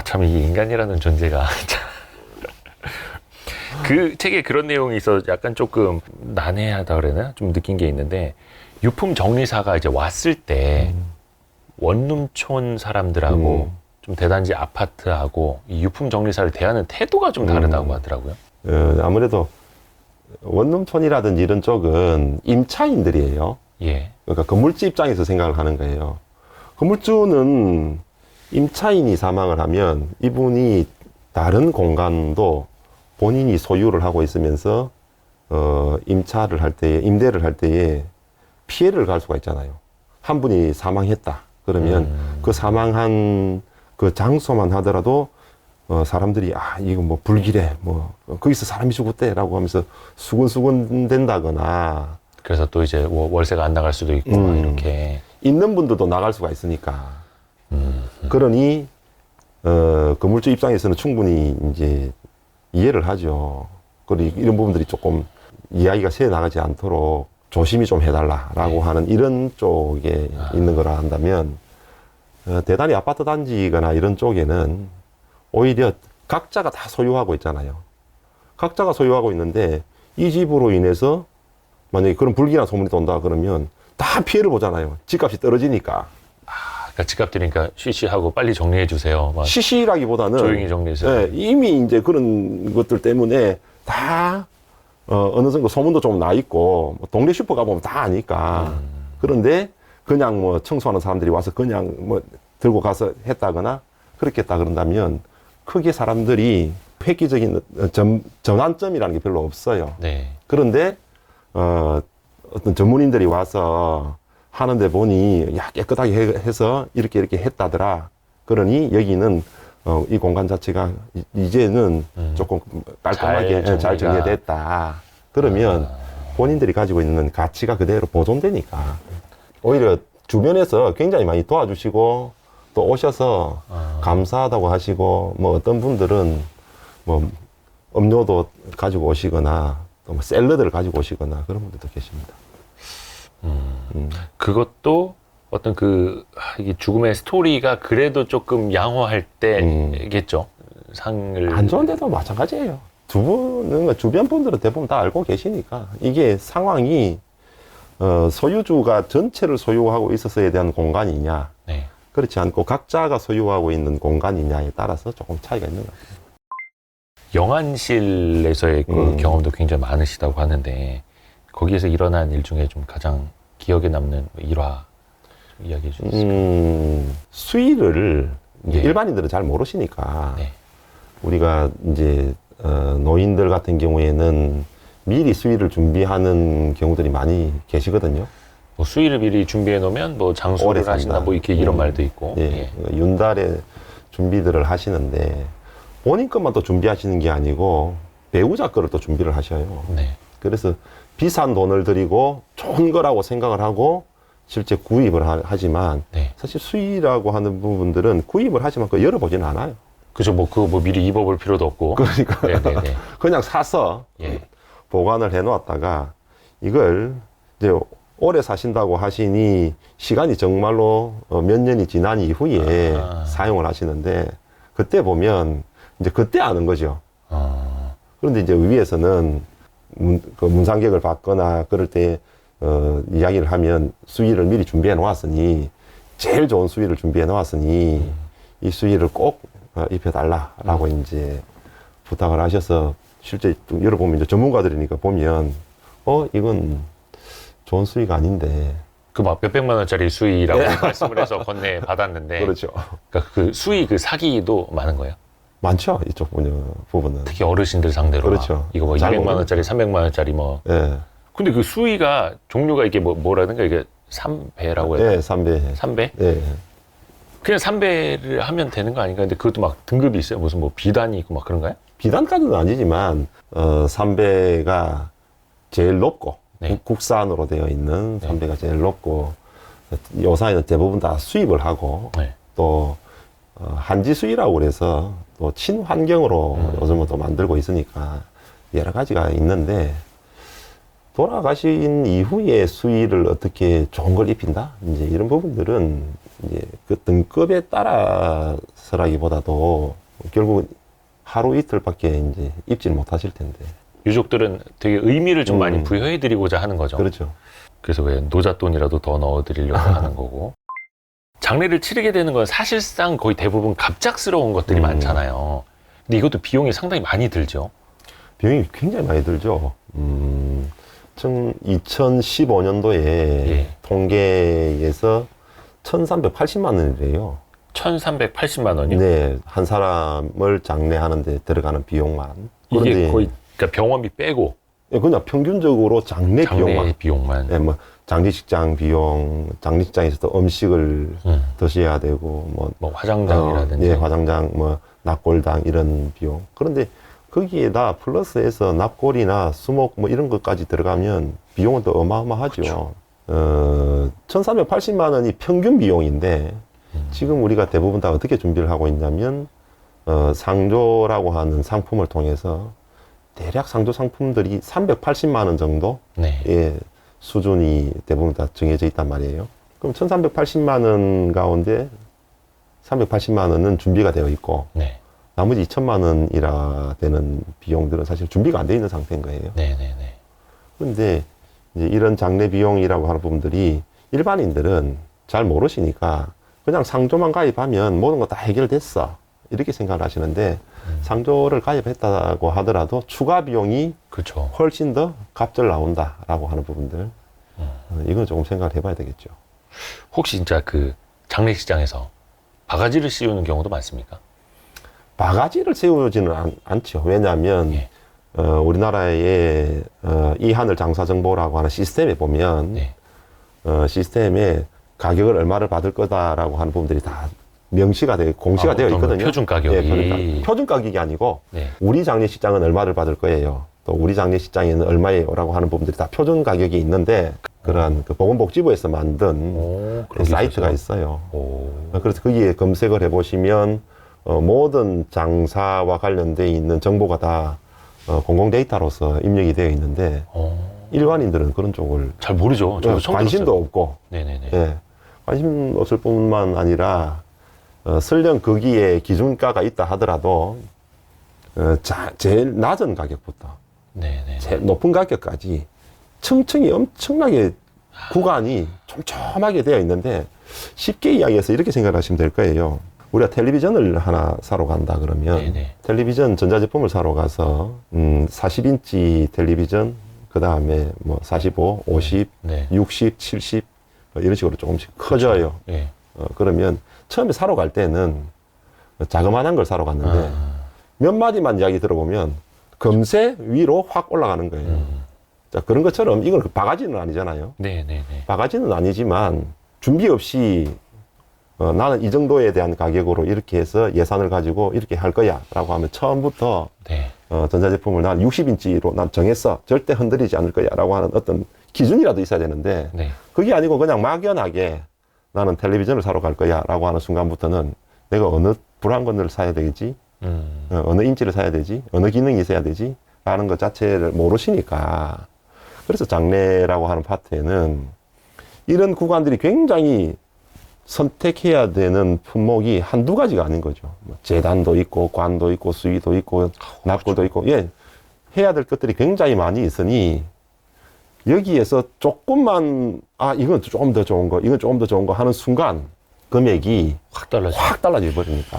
Speaker 1: 참 이 인간이라는 존재가. 그 책에 그런 내용이 있어서 약간 조금 난해하다 그래나 좀 느낀 게 있는데 유품 정리사가 이제 왔을 때 원룸촌 사람들하고 좀 대단지 아파트하고 이 유품 정리사를 대하는 태도가 좀 다르다고 하더라고요.
Speaker 2: 아무래도 원룸촌이라든지 이런 쪽은 임차인들이에요.
Speaker 1: 예.
Speaker 2: 그러니까 건물주 입장에서 생각을 하는 거예요. 건물주는 임차인이 사망을 하면 이분이 다른 공간도 본인이 소유를 하고 있으면서 임차를 할 때에 임대를 할 때에 피해를 갈 수가 있잖아요. 한 분이 사망했다 그러면 그 사망한 그 장소만 하더라도 사람들이 이거 뭐 불길해 뭐 거기서 사람이 죽었대라고 하면서 수근수근 된다거나
Speaker 1: 그래서 또 이제 월세가 안 나갈 수도 있고 막 이렇게
Speaker 2: 있는 분들도 나갈 수가 있으니까 그러니 건물주 입장에서는 충분히 이제 이해를 하죠. 그리고 이런 부분들이 조금 이야기가 새 나가지 않도록 조심히 좀 해달라라고 하는 이런 쪽에 있는 거라 한다면 대단히 아파트 단지거나 이런 쪽에는 오히려 각자가 다 소유하고 있잖아요. 각자가 소유하고 있는데 이 집으로 인해서 만약에 그런 불길한 소문이 돈다 그러면 다 피해를 보잖아요. 집값이 떨어지니까.
Speaker 1: 그러니까 집값 들으니까 쉬쉬하고 빨리 정리해 주세요. 막
Speaker 2: 시시라기보다는
Speaker 1: 조용히 정리해주세요.
Speaker 2: 예, 이미 이제 그런 것들 때문에 다 어느 정도 소문도 좀 나 있고 뭐 동네 슈퍼 가보면 다 아니까 그런데 그냥 뭐 청소하는 사람들이 와서 그냥 뭐 들고 가서 했다거나 그렇게 했다 그런다면 크게 사람들이 획기적인 전환점이라는 게 별로 없어요.
Speaker 1: 네.
Speaker 2: 그런데 어떤 전문인들이 와서 하는데 보니 야 깨끗하게 해서 이렇게 했다더라. 그러니 여기는 이 공간 자체가 이제는 조금 깔끔하게 잘 정리가 됐다. 그러면 본인들이 가지고 있는 가치가 그대로 보존되니까 오히려 주변에서 굉장히 많이 도와주시고 또 오셔서 감사하다고 하시고 뭐 어떤 분들은 뭐 음료도 가지고 오시거나 또 뭐 샐러드를 가지고 오시거나 그런 분들도 계십니다.
Speaker 1: 그것도 어떤 이게 죽음의 스토리가 그래도 조금 양호할 때겠죠. 상을.
Speaker 2: 안 좋은데도 마찬가지예요. 두 분은 주변 분들은 대부분 다 알고 계시니까 이게 상황이 소유주가 전체를 소유하고 있어서에 대한 공간이냐
Speaker 1: 네.
Speaker 2: 그렇지 않고 각자가 소유하고 있는 공간이냐에 따라서 조금 차이가 있는 것 같아요.
Speaker 1: 영안실에서의 그 경험도 굉장히 많으시다고 하는데 거기에서 일어난 일 중에 좀 가장 기억에 남는 일화 좀 이야기해 주시겠어요?
Speaker 2: 수위를 이제
Speaker 1: 네.
Speaker 2: 일반인들은 잘 모르시니까
Speaker 1: 네.
Speaker 2: 우리가 이제 노인들 같은 경우에는 미리 수위를 준비하는 경우들이 많이 계시거든요.
Speaker 1: 뭐 수위를 미리 준비해 놓으면 뭐 장수를
Speaker 2: 오래
Speaker 1: 하신다
Speaker 2: 산다.
Speaker 1: 뭐 이렇게 이런 말도 있고.
Speaker 2: 예, 윤달에 준비들을 하시는데 본인 것만 또 준비하시는 게 아니고 배우자 거를 또 준비를 하셔요.
Speaker 1: 네.
Speaker 2: 그래서 비싼 돈을 들이고 좋은 거라고 생각을 하고 실제 구입을 하지만
Speaker 1: 네.
Speaker 2: 사실 수위라고 하는 부분들은 구입을 하지만 그거 열어보지는 않아요.
Speaker 1: 그죠. 뭐 그거 뭐 미리 입어볼 필요도 없고.
Speaker 2: 그러니까
Speaker 1: 네네네.
Speaker 2: 그냥 사서
Speaker 1: 예.
Speaker 2: 보관을 해놓았다가 이걸 이제 오래 사신다고 하시니 시간이 정말로 몇 년이 지난 이후에 사용을 하시는데 그때 보면 이제 그때 아는 거죠. 그런데 이제 위에서는 그 문상객을 받거나 그럴 때 이야기를 하면 수위를 미리 준비해 놓았으니 제일 좋은 수위를 준비해 놓았으니 이 수위를 꼭 입혀달라라고 이제 부탁을 하셔서 실제 좀 열어보면 이제 전문가들이니까 보면 이건 좋은 수위가 아닌데
Speaker 1: 그 막 몇백만 원짜리 수위라고 말씀을 해서 건네 받았는데.
Speaker 2: 그렇죠.
Speaker 1: 그러니까 그 수위 그 사기도 많은 거예요.
Speaker 2: 많죠 이쪽 부분은.
Speaker 1: 특히 어르신들 상대로.
Speaker 2: 그렇죠.
Speaker 1: 막 이거 뭐
Speaker 2: 잘
Speaker 1: 200만 원짜리, 300만 원짜리 뭐.
Speaker 2: 예,
Speaker 1: 근데 그 수위가 종류가 이게 뭐라든가 이게 3배라고 해야
Speaker 2: 예,
Speaker 1: 되나?
Speaker 2: 3배.
Speaker 1: 3배?
Speaker 2: 예.
Speaker 1: 그냥 3배를 하면 되는 거 아닌가? 근데 그것도 막 등급이 있어요. 무슨 뭐 비단이 있고 막 그런가요?
Speaker 2: 비단까지는 아니지만 3배가 제일 높고
Speaker 1: 네.
Speaker 2: 국산으로 되어 있는 3배가 제일 높고 요사이는 대부분 다 수입을 하고
Speaker 1: 네.
Speaker 2: 또 한지 수위라고 그래서 또 친환경으로 요즘은 또 만들고 있으니까 여러 가지가 있는데 돌아가신 이후에 수위를 어떻게 좋은 걸 입힌다? 이제 이런 부분들은 이제 그 등급에 따라서라기보다도 결국 하루 이틀밖에 이제 입질 못 하실 텐데.
Speaker 1: 유족들은 되게 의미를 좀 많이 부여해드리고자 하는 거죠.
Speaker 2: 그렇죠.
Speaker 1: 그래서 왜 노잣돈이라도 더 넣어드리려고 하는 거고. 장례를 치르게 되는 건 사실상 거의 대부분 갑작스러운 것들이 많잖아요. 근데 이것도 비용이 상당히 많이 들죠.
Speaker 2: 비용이 굉장히 많이 들죠. 2015년도에
Speaker 1: 예.
Speaker 2: 통계에서 1,380만 원이래요.
Speaker 1: 1,380만 원이요?
Speaker 2: 네, 한 사람을 장례하는데 들어가는 비용만.
Speaker 1: 이게
Speaker 2: 그런데
Speaker 1: 거의 그러니까 병원비 빼고
Speaker 2: 그냥 평균적으로 장례 비용만.
Speaker 1: 비용만.
Speaker 2: 네, 뭐 장례식장 비용, 장례식장에서도 음식을 드셔야 되고,
Speaker 1: 뭐 화장장이라든지.
Speaker 2: 예, 화장장, 뭐 납골당 이런 비용. 그런데 거기에다 플러스해서 납골이나 수목 뭐 이런 것까지 들어가면 비용은 더 어마어마하죠.
Speaker 1: 그렇죠.
Speaker 2: 1,380만 원이 평균 비용인데 지금 우리가 대부분 다 어떻게 준비를 하고 있냐면 상조라고 하는 상품을 통해서 대략 상조 상품들이 380만 원 정도의
Speaker 1: 네.
Speaker 2: 수준이 대부분 다 정해져 있단 말이에요. 그럼 1,380만 원 가운데 380만 원은 준비가 되어 있고
Speaker 1: 네.
Speaker 2: 나머지 2천만 원이라 되는 비용들은 사실 준비가 안 돼 있는 상태인 거예요.
Speaker 1: 네네네.
Speaker 2: 그런데 이제 이런 장례 비용이라고 하는 부분들이 일반인들은 잘 모르시니까 그냥 상조만 가입하면 모든 거 다 해결됐어. 이렇게 생각을 하시는데 상조를 가입했다고 하더라도 추가 비용이
Speaker 1: 그렇죠.
Speaker 2: 훨씬 더 갑절 나온다라고 하는 부분들. 이건 조금 생각을 해봐야 되겠죠.
Speaker 1: 혹시 진짜 그 장례식장에서 바가지를 씌우는 경우도 많습니까?
Speaker 2: 바가지를 세우지는 않죠. 왜냐하면
Speaker 1: 예.
Speaker 2: 우리나라의 이 하늘 장사 정보라고 하는 시스템에 보면
Speaker 1: 네.
Speaker 2: 시스템에 가격을 얼마를 받을 거다라고 하는 부분들이 다 명시가 되어 공시가 되어 있거든요.
Speaker 1: 표준 가격이.
Speaker 2: 예, 표준 가격이 아니고
Speaker 1: 네.
Speaker 2: 우리 장례식장은 얼마를 받을 거예요. 또 우리 장례식장에는 얼마예요라고 하는 부분들이 다 표준 가격이 있는데 그런 그 보건복지부에서 만든
Speaker 1: 오,
Speaker 2: 그런 사이트가 있어요.
Speaker 1: 오.
Speaker 2: 그래서 거기에 검색을 해보시면 모든 장사와 관련돼 있는 정보가 다 공공 데이터로서 입력이 되어 있는데 일반인들은 그런 쪽을
Speaker 1: 잘 모르죠. 저도 처음
Speaker 2: 관심도
Speaker 1: 들었어요.
Speaker 2: 없고
Speaker 1: 네네네.
Speaker 2: 예, 관심 없을 뿐만 아니라 설령 거기에 기준가가 있다 하더라도 제일 낮은 가격부터
Speaker 1: 네네.
Speaker 2: 제일 높은 가격까지 층층이 엄청나게 구간이 촘촘하게 되어 있는데 쉽게 이야기해서 이렇게 생각하시면 될 거예요. 우리가 텔레비전을 하나 사러 간다 그러면
Speaker 1: 네네.
Speaker 2: 텔레비전 전자제품을 사러 가서 40인치 텔레비전 그 다음에 뭐 45, 50,
Speaker 1: 네.
Speaker 2: 60, 70 이런 식으로 조금씩 커져요.
Speaker 1: 예.
Speaker 2: 그러면 처음에 사러 갈 때는 자그마한 걸 사러 갔는데 몇 마디만 이야기 들어보면 금세 위로 확 올라가는 거예요. 자, 그런 것처럼 이건 바가지는 아니잖아요.
Speaker 1: 네네네.
Speaker 2: 바가지는 아니지만 준비 없이 나는 이 정도에 대한 가격으로 이렇게 해서 예산을 가지고 이렇게 할 거야 라고 하면 처음부터
Speaker 1: 네.
Speaker 2: 전자제품을 난 60인치로 난 정했어. 절대 흔들리지 않을 거야 라고 하는 어떤 기준이라도 있어야 되는데
Speaker 1: 네.
Speaker 2: 그게 아니고 그냥 막연하게 나는 텔레비전을 사러 갈 거야 라고 하는 순간부터는 내가 어느 브랜드를 사야 되겠지, 어느 인치를 사야 되지, 어느 기능이 있어야 되지 라는 것 자체를 모르시니까 그래서 장례라고 하는 파트에는 이런 구간들이 굉장히 선택해야 되는 품목이 한두 가지가 아닌 거죠. 뭐 재단도 있고, 관도 있고, 수의도 있고, 납골도 있고, 예. 해야 될 것들이 굉장히 많이 있으니, 여기에서 조금만, 이건 조금 더 좋은 거, 이건 조금 더 좋은 거 하는 순간, 금액이
Speaker 1: 확 달라져.
Speaker 2: 확 달라져 버리니까.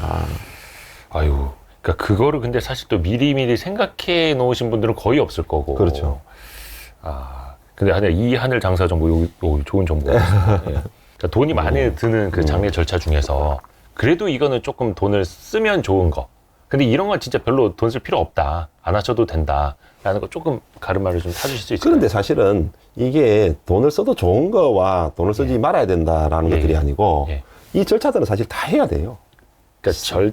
Speaker 1: 아유. 그러니까 그거를 근데 사실 또 미리미리 생각해 놓으신 분들은 거의 없을 거고.
Speaker 2: 그렇죠.
Speaker 1: 근데 이 하늘 장사 정보, 요 좋은 정보가 있어요. 예. 그러니까 돈이 많이 드는 그 장례 절차 중에서 그래도 이거는 조금 돈을 쓰면 좋은 거. 근데 이런 건 진짜 별로 돈 쓸 필요 없다. 안 하셔도 된다. 라는 거 조금 가르마를 좀 타주실 수 있을까요?
Speaker 2: 그런데 사실은 이게 돈을 써도 좋은 거와 돈을 쓰지 말아야 된다라는 것들이 아니고, 이 절차들은 사실 다 해야 돼요.
Speaker 1: 그러니까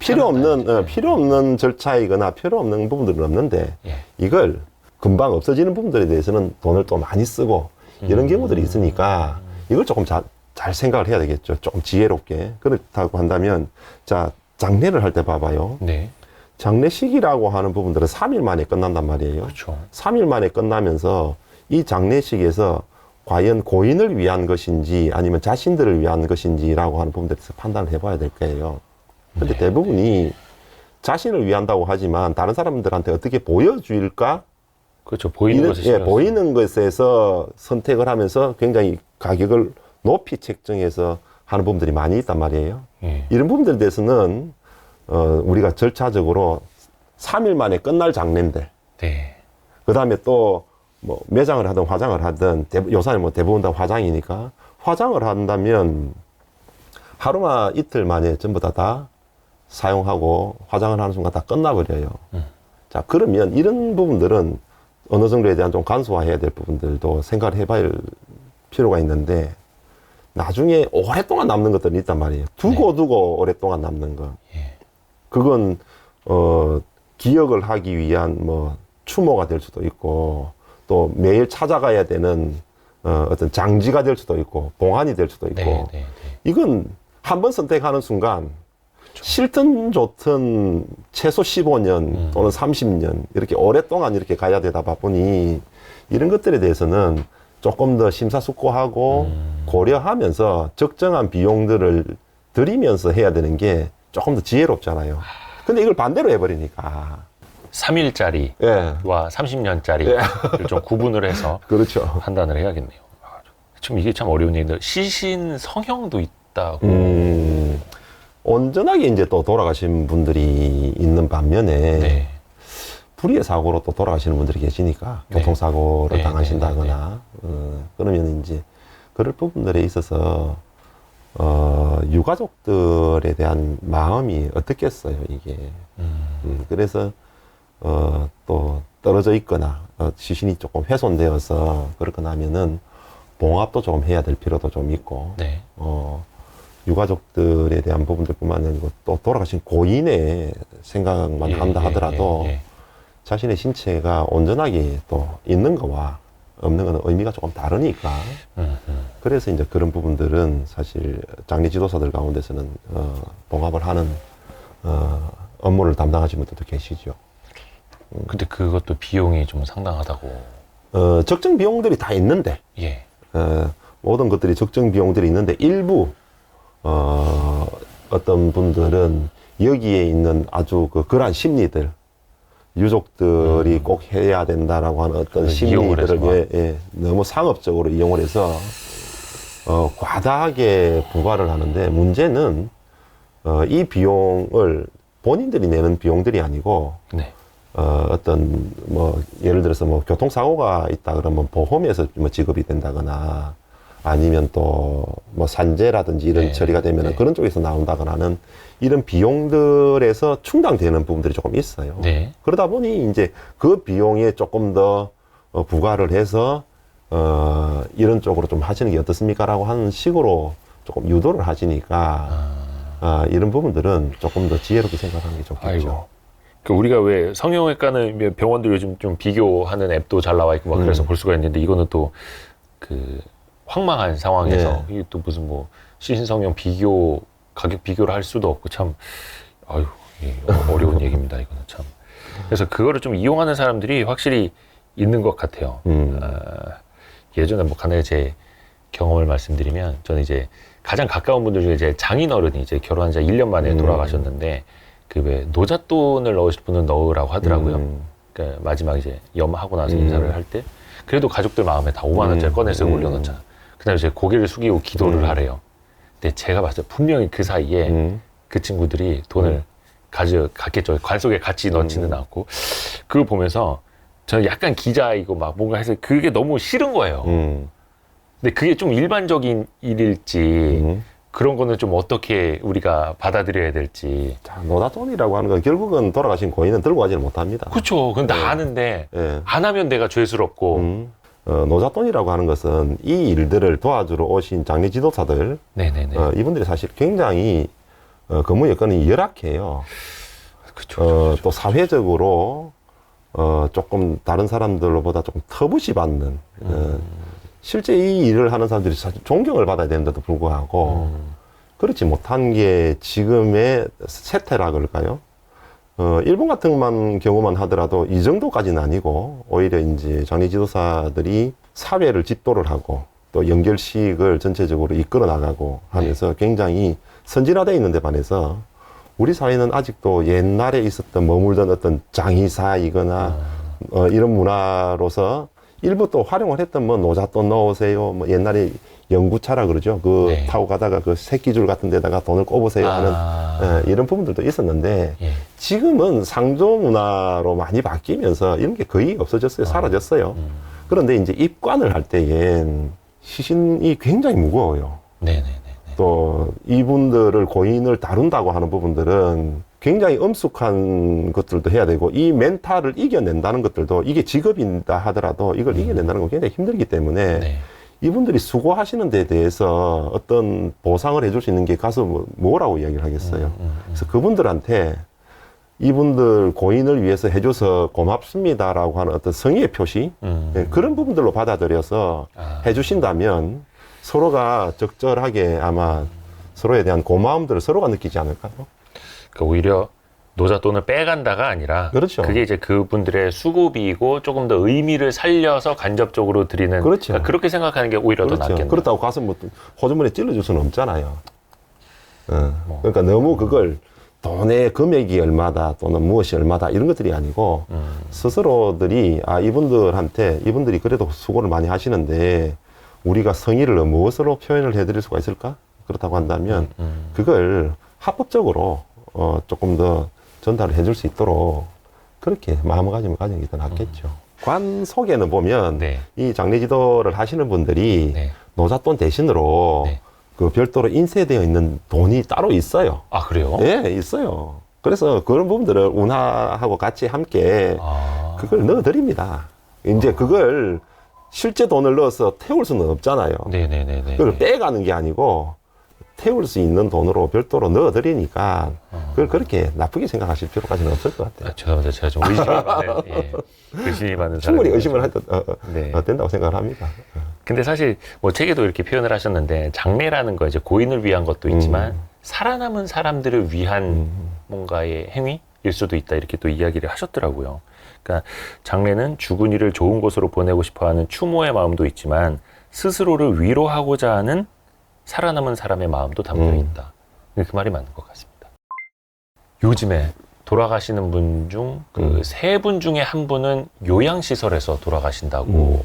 Speaker 2: 필요 없는 절차이거나 필요 없는 부분들은 없는데, 이걸 금방 없어지는 부분들에 대해서는 돈을 또 많이 쓰고, 이런 경우들이 있으니까, 이걸 조금 잘 생각을 해야 되겠죠. 조금 지혜롭게. 그렇다고 한다면, 자, 장례를 할 때 봐봐요.
Speaker 1: 네.
Speaker 2: 장례식이라고 하는 부분들은 3일 만에 끝난단 말이에요.
Speaker 1: 그렇죠.
Speaker 2: 3일 만에 끝나면서 이 장례식에서 과연 고인을 위한 것인지 아니면 자신들을 위한 것인지라고 하는 부분들에서 판단을 해봐야 될 거예요. 근데 대부분이 자신을 위한다고 하지만 다른 사람들한테 어떻게 보여줄까?
Speaker 1: 그렇죠. 보이는 것에 신경
Speaker 2: 보이는 것에서 선택을 하면서 굉장히 가격을 높이 책정해서 하는 부분들이 많이 있단 말이에요.
Speaker 1: 예.
Speaker 2: 이런 부분들에 대해서는 우리가 절차적으로 3일 만에 끝날 장례인데,
Speaker 1: 네.
Speaker 2: 그 다음에 또 뭐 매장을 하든 화장을 하든 요새는 뭐 대부분 다 화장이니까 화장을 한다면 하루만 이틀 만에 전부 다 사용하고 화장을 하는 순간 다 끝나버려요. 자, 그러면 이런 부분들은 어느 정도에 대한 좀 간소화해야 될 부분들도 생각을 해봐야 할 필요가 있는데, 나중에 오랫동안 남는 것들이 있단 말이에요. 두고 오랫동안 남는 거.
Speaker 1: 예.
Speaker 2: 그건 기억을 하기 위한 뭐 추모가 될 수도 있고, 또 매일 찾아가야 되는 어떤 장지가 될 수도 있고, 봉안이 될 수도 있고.
Speaker 1: 네, 네, 네.
Speaker 2: 이건 한 번 선택하는 순간 싫든 좋든 최소 15년 또는 30년 이렇게 오랫동안 이렇게 가야 되다 보니 이런 것들에 대해서는 조금 더 심사숙고하고 고려하면서 적정한 비용들을 들이면서 해야 되는 게 조금 더 지혜롭잖아요. 근데 이걸 반대로 해버리니까.
Speaker 1: 3일짜리와
Speaker 2: 예.
Speaker 1: 30년짜리를 좀 구분을 해서
Speaker 2: 그렇죠.
Speaker 1: 판단을 해야겠네요. 좀 이게 참 어려운 얘기인데, 시신 성형도 있다고.
Speaker 2: 온전하게 이제 또 돌아가신 분들이 있는 반면에
Speaker 1: 네.
Speaker 2: 불의의 사고로 또 돌아가시는 분들이 계시니까,
Speaker 1: 네.
Speaker 2: 교통사고를
Speaker 1: 네,
Speaker 2: 당하신다거나, 그러면 이제 그럴 부분들에 있어서 유가족들에 대한 마음이 어떻겠어요, 이게. 그래서 또 떨어져 있거나 시신이 조금 훼손되어서 그렇거나 하면은 봉합도 좀 해야 될 필요도 좀 있고,
Speaker 1: 네.
Speaker 2: 유가족들에 대한 부분들뿐만 아니고 또 돌아가신 고인의 생각만
Speaker 1: 예,
Speaker 2: 한다
Speaker 1: 예,
Speaker 2: 하더라도
Speaker 1: 예, 예.
Speaker 2: 자신의 신체가 온전하게 또 있는 거와 없는 거는 의미가 조금 다르니까. 그래서 이제 그런 부분들은 사실 장례 지도사들 가운데서는 봉합을 하는 업무를 담당하시는 분들도 계시죠.
Speaker 1: 근데 그것도 비용이 좀 상당하다고.
Speaker 2: 적정 비용들이 다 있는데,
Speaker 1: 예.
Speaker 2: 모든 것들이 적정 비용들이 있는데, 일부 어떤 분들은 여기에 있는 아주 그러한 심리들, 유족들이 꼭 해야 된다라고 하는 어떤 심리들을 너무 상업적으로 이용을 해서 과다하게 부과를 하는데, 문제는 이 비용을 본인들이 내는 비용들이 아니고,
Speaker 1: 네.
Speaker 2: 어떤 뭐 예를 들어서 뭐 교통사고가 있다 그러면 보험에서 뭐 지급이 된다거나, 아니면 또 뭐 산재라든지 이런
Speaker 1: 네,
Speaker 2: 처리가 되면
Speaker 1: 네.
Speaker 2: 그런 쪽에서 나온다거나 하는 이런 비용들에서 충당되는 부분들이 조금 있어요.
Speaker 1: 네.
Speaker 2: 그러다 보니 이제 그 비용에 조금 더 부과를 해서 이런 쪽으로 좀 하시는 게 어떻습니까라고 하는 식으로 조금 유도를 하시니까 이런 부분들은 조금 더 지혜롭게 생각하는 게 좋겠죠.
Speaker 1: 아이고. 그 우리가 왜 성형외과는 병원들 요즘 좀 비교하는 앱도 잘 나와 있고 막 그래서 볼 수가 있는데, 이거는 또 그 황망한 상황에서 이게 또 무슨 뭐 시신 성형 비교 가격 비교를 할 수도 없고, 참 아유, 예, 어려운 얘기입니다 이거는 참. 그래서 그거를 좀 이용하는 사람들이 확실히 있는 것 같아요. 예전에 뭐 간단히 제 경험을 말씀드리면, 저는 이제 가장 가까운 분들 중에 이제 장인어른이 이제 결혼한 지 1년 만에 돌아가셨는데, 그 왜 노잣돈을 넣으실 분은 넣으라고 하더라고요. 그러니까 마지막 이제 염하고 나서 인사를 할 때 그래도 가족들 마음에 다 5만 원짜리 꺼내서 올려놓잖아. 그다음에 이제 고개를 숙이고 기도를 하래요. 근데 제가 봤을 때 분명히 그 사이에 그 친구들이 돈을 가져갔겠죠. 관 속에 같이 넣지는 않고. 그걸 보면서 저는 약간 기자이고 막 뭔가 해서 그게 너무 싫은 거예요. 근데 그게 좀 일반적인 일일지, 그런 거는 좀 어떻게 우리가 받아들여야 될지.
Speaker 2: 자, 노잣돈이라고 하는 건 결국은 돌아가신 고인은 들고 가지는 못합니다.
Speaker 1: 그렇죠. 근데 아는데 안 하면 내가 죄스럽고.
Speaker 2: 노잣돈이라고 하는 것은 이 일들을 도와주러 오신 장례 지도사들,
Speaker 1: 네네네.
Speaker 2: 이분들이 사실 굉장히 근무 여건이 열악해요.
Speaker 1: 그쵸.
Speaker 2: 또 사회적으로 조금 다른 사람들보다 조금 터부시 받는, 실제 이 일을 하는 사람들이 사실 존경을 받아야 되는데도 불구하고 그렇지 못한 게 지금의 세태라 그럴까요? 일본 같은 경우만 하더라도 이 정도까지는 아니고, 오히려 이제 장례 지도사들이 사회를 집도를 하고 또 연결식을 전체적으로 이끌어 나가고 하면서 굉장히 선진화되어 있는 데 반해서, 우리 사회는 아직도 옛날에 있었던 머물던 어떤 장의사이거나 이런 문화로서 일부 또 활용을 했던 뭐 노잣돈 넣으세요. 뭐 옛날에 연구차라 그러죠. 그
Speaker 1: 네.
Speaker 2: 타고 가다가 그 새끼줄 같은 데다가 돈을 꼽으세요 하는 이런 부분들도 있었는데
Speaker 1: 예.
Speaker 2: 지금은 상조 문화로 많이 바뀌면서 이런 게 거의 없어졌어요. 사라졌어요. 그런데 이제 입관을 할 때엔 시신이 굉장히 무거워요.
Speaker 1: 네네네.
Speaker 2: 또 이분들을 고인을 다룬다고 하는 부분들은 굉장히 엄숙한 것들도 해야 되고 이 멘탈을 이겨낸다는 것들도 이게 직업이다 하더라도 이걸 이겨낸다는 건 굉장히 힘들기 때문에
Speaker 1: 네.
Speaker 2: 이분들이 수고하시는 데 대해서 어떤 보상을 해줄 수 있는 게 가서 뭐라고 이야기를 하겠어요. 그래서 그분들한테 이분들 고인을 위해서 해줘서 고맙습니다라고 하는 어떤 성의의 표시 예, 그런 부분들로 받아들여서 해주신다면 서로가 적절하게 아마 서로에 대한 고마움들을 서로가 느끼지 않을까요?
Speaker 1: 그러니까 오히려 노잣돈을 빼간다가 아니라
Speaker 2: 그렇죠.
Speaker 1: 그게 이제 그분들의 수고비이고 조금 더 의미를 살려서 간접적으로 드리는
Speaker 2: 그렇죠.
Speaker 1: 그러니까 그렇게 생각하는 게 오히려 더 낫겠네요.
Speaker 2: 그렇다고 가서 뭐 호주머니에 찔러줄 수는 없잖아요. 그러니까 너무 그걸 돈의 금액이 얼마다 또는 무엇이 얼마다 이런 것들이 아니고 스스로들이 이분들이 그래도 수고를 많이 하시는데 우리가 성의를 무엇으로 표현을 해드릴 수가 있을까? 그렇다고 한다면 그걸 합법적으로 조금 더 전달을 해줄 수 있도록 그렇게 마음가짐을 가지는 게 더 낫겠죠. 관 속에는 보면
Speaker 1: 네.
Speaker 2: 이 장례 지도를 하시는 분들이
Speaker 1: 네.
Speaker 2: 노잣돈 대신으로
Speaker 1: 네.
Speaker 2: 그 별도로 인쇄되어 있는 돈이 따로 있어요.
Speaker 1: 아 그래요?
Speaker 2: 예, 있어요. 그래서 그런 부분들을 운하하고 같이 함께 그걸 넣어드립니다. 이제 그걸 실제 돈을 넣어서 태울 수는 없잖아요.
Speaker 1: 네네네네.
Speaker 2: 그걸 빼가는 게 아니고 태울 수 있는 돈으로 별도로 넣어드리니까 그걸 그렇게 나쁘게 생각하실 필요까지는 없을 것 같아요.
Speaker 1: 죄송합니다. 제가 좀 의심이 많은, 예. 의심이 많은
Speaker 2: 충분히
Speaker 1: 사람이라서.
Speaker 2: 의심을 해도
Speaker 1: 네.
Speaker 2: 된다고 생각을 합니다.
Speaker 1: 근데 사실 뭐 책에도 이렇게 표현을 하셨는데 장례라는 거 이제 고인을 위한 것도 있지만 살아남은 사람들을 위한 뭔가의 행위일 수도 있다 이렇게 또 이야기를 하셨더라고요. 그러니까 장례는 죽은 이를 좋은 곳으로 보내고 싶어하는 추모의 마음도 있지만 스스로를 위로하고자 하는 살아남은 사람의 마음도 담겨 있다. 그 말이 맞는 것 같습니다. 요즘에 돌아가시는 분 중 그 세 분 중에 한 분은 요양시설에서 돌아가신다고.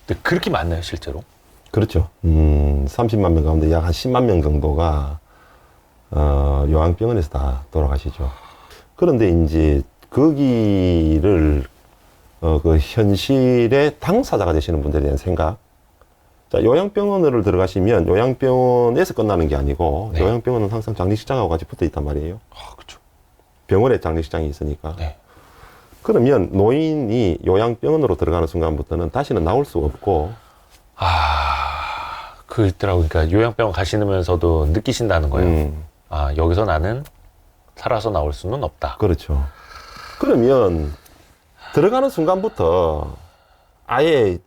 Speaker 1: 근데 그렇게 많나요, 실제로?
Speaker 2: 그렇죠. 30만 명 가운데 약 한 10만 명 정도가 요양병원에서 다 돌아가시죠. 그런데 이제 거기를 그 현실의 당사자가 되시는 분들에 대한 생각. 자, 요양병원을 들어가시면 요양병원에서 끝나는 게 아니고
Speaker 1: 네.
Speaker 2: 요양병원은 항상 장례식장하고 같이 붙어 있단 말이에요.
Speaker 1: 아, 그렇죠.
Speaker 2: 병원에 장례식장이 있으니까.
Speaker 1: 네.
Speaker 2: 그러면 노인이 요양병원으로 들어가는 순간부터는 다시는 나올 수가 없고
Speaker 1: 그 있더라고요. 그러니까 요양병원 가시면서도 느끼신다는 거예요. 아, 여기서 나는 살아서 나올 수는 없다.
Speaker 2: 그렇죠. 그러면 들어가는 순간부터 아예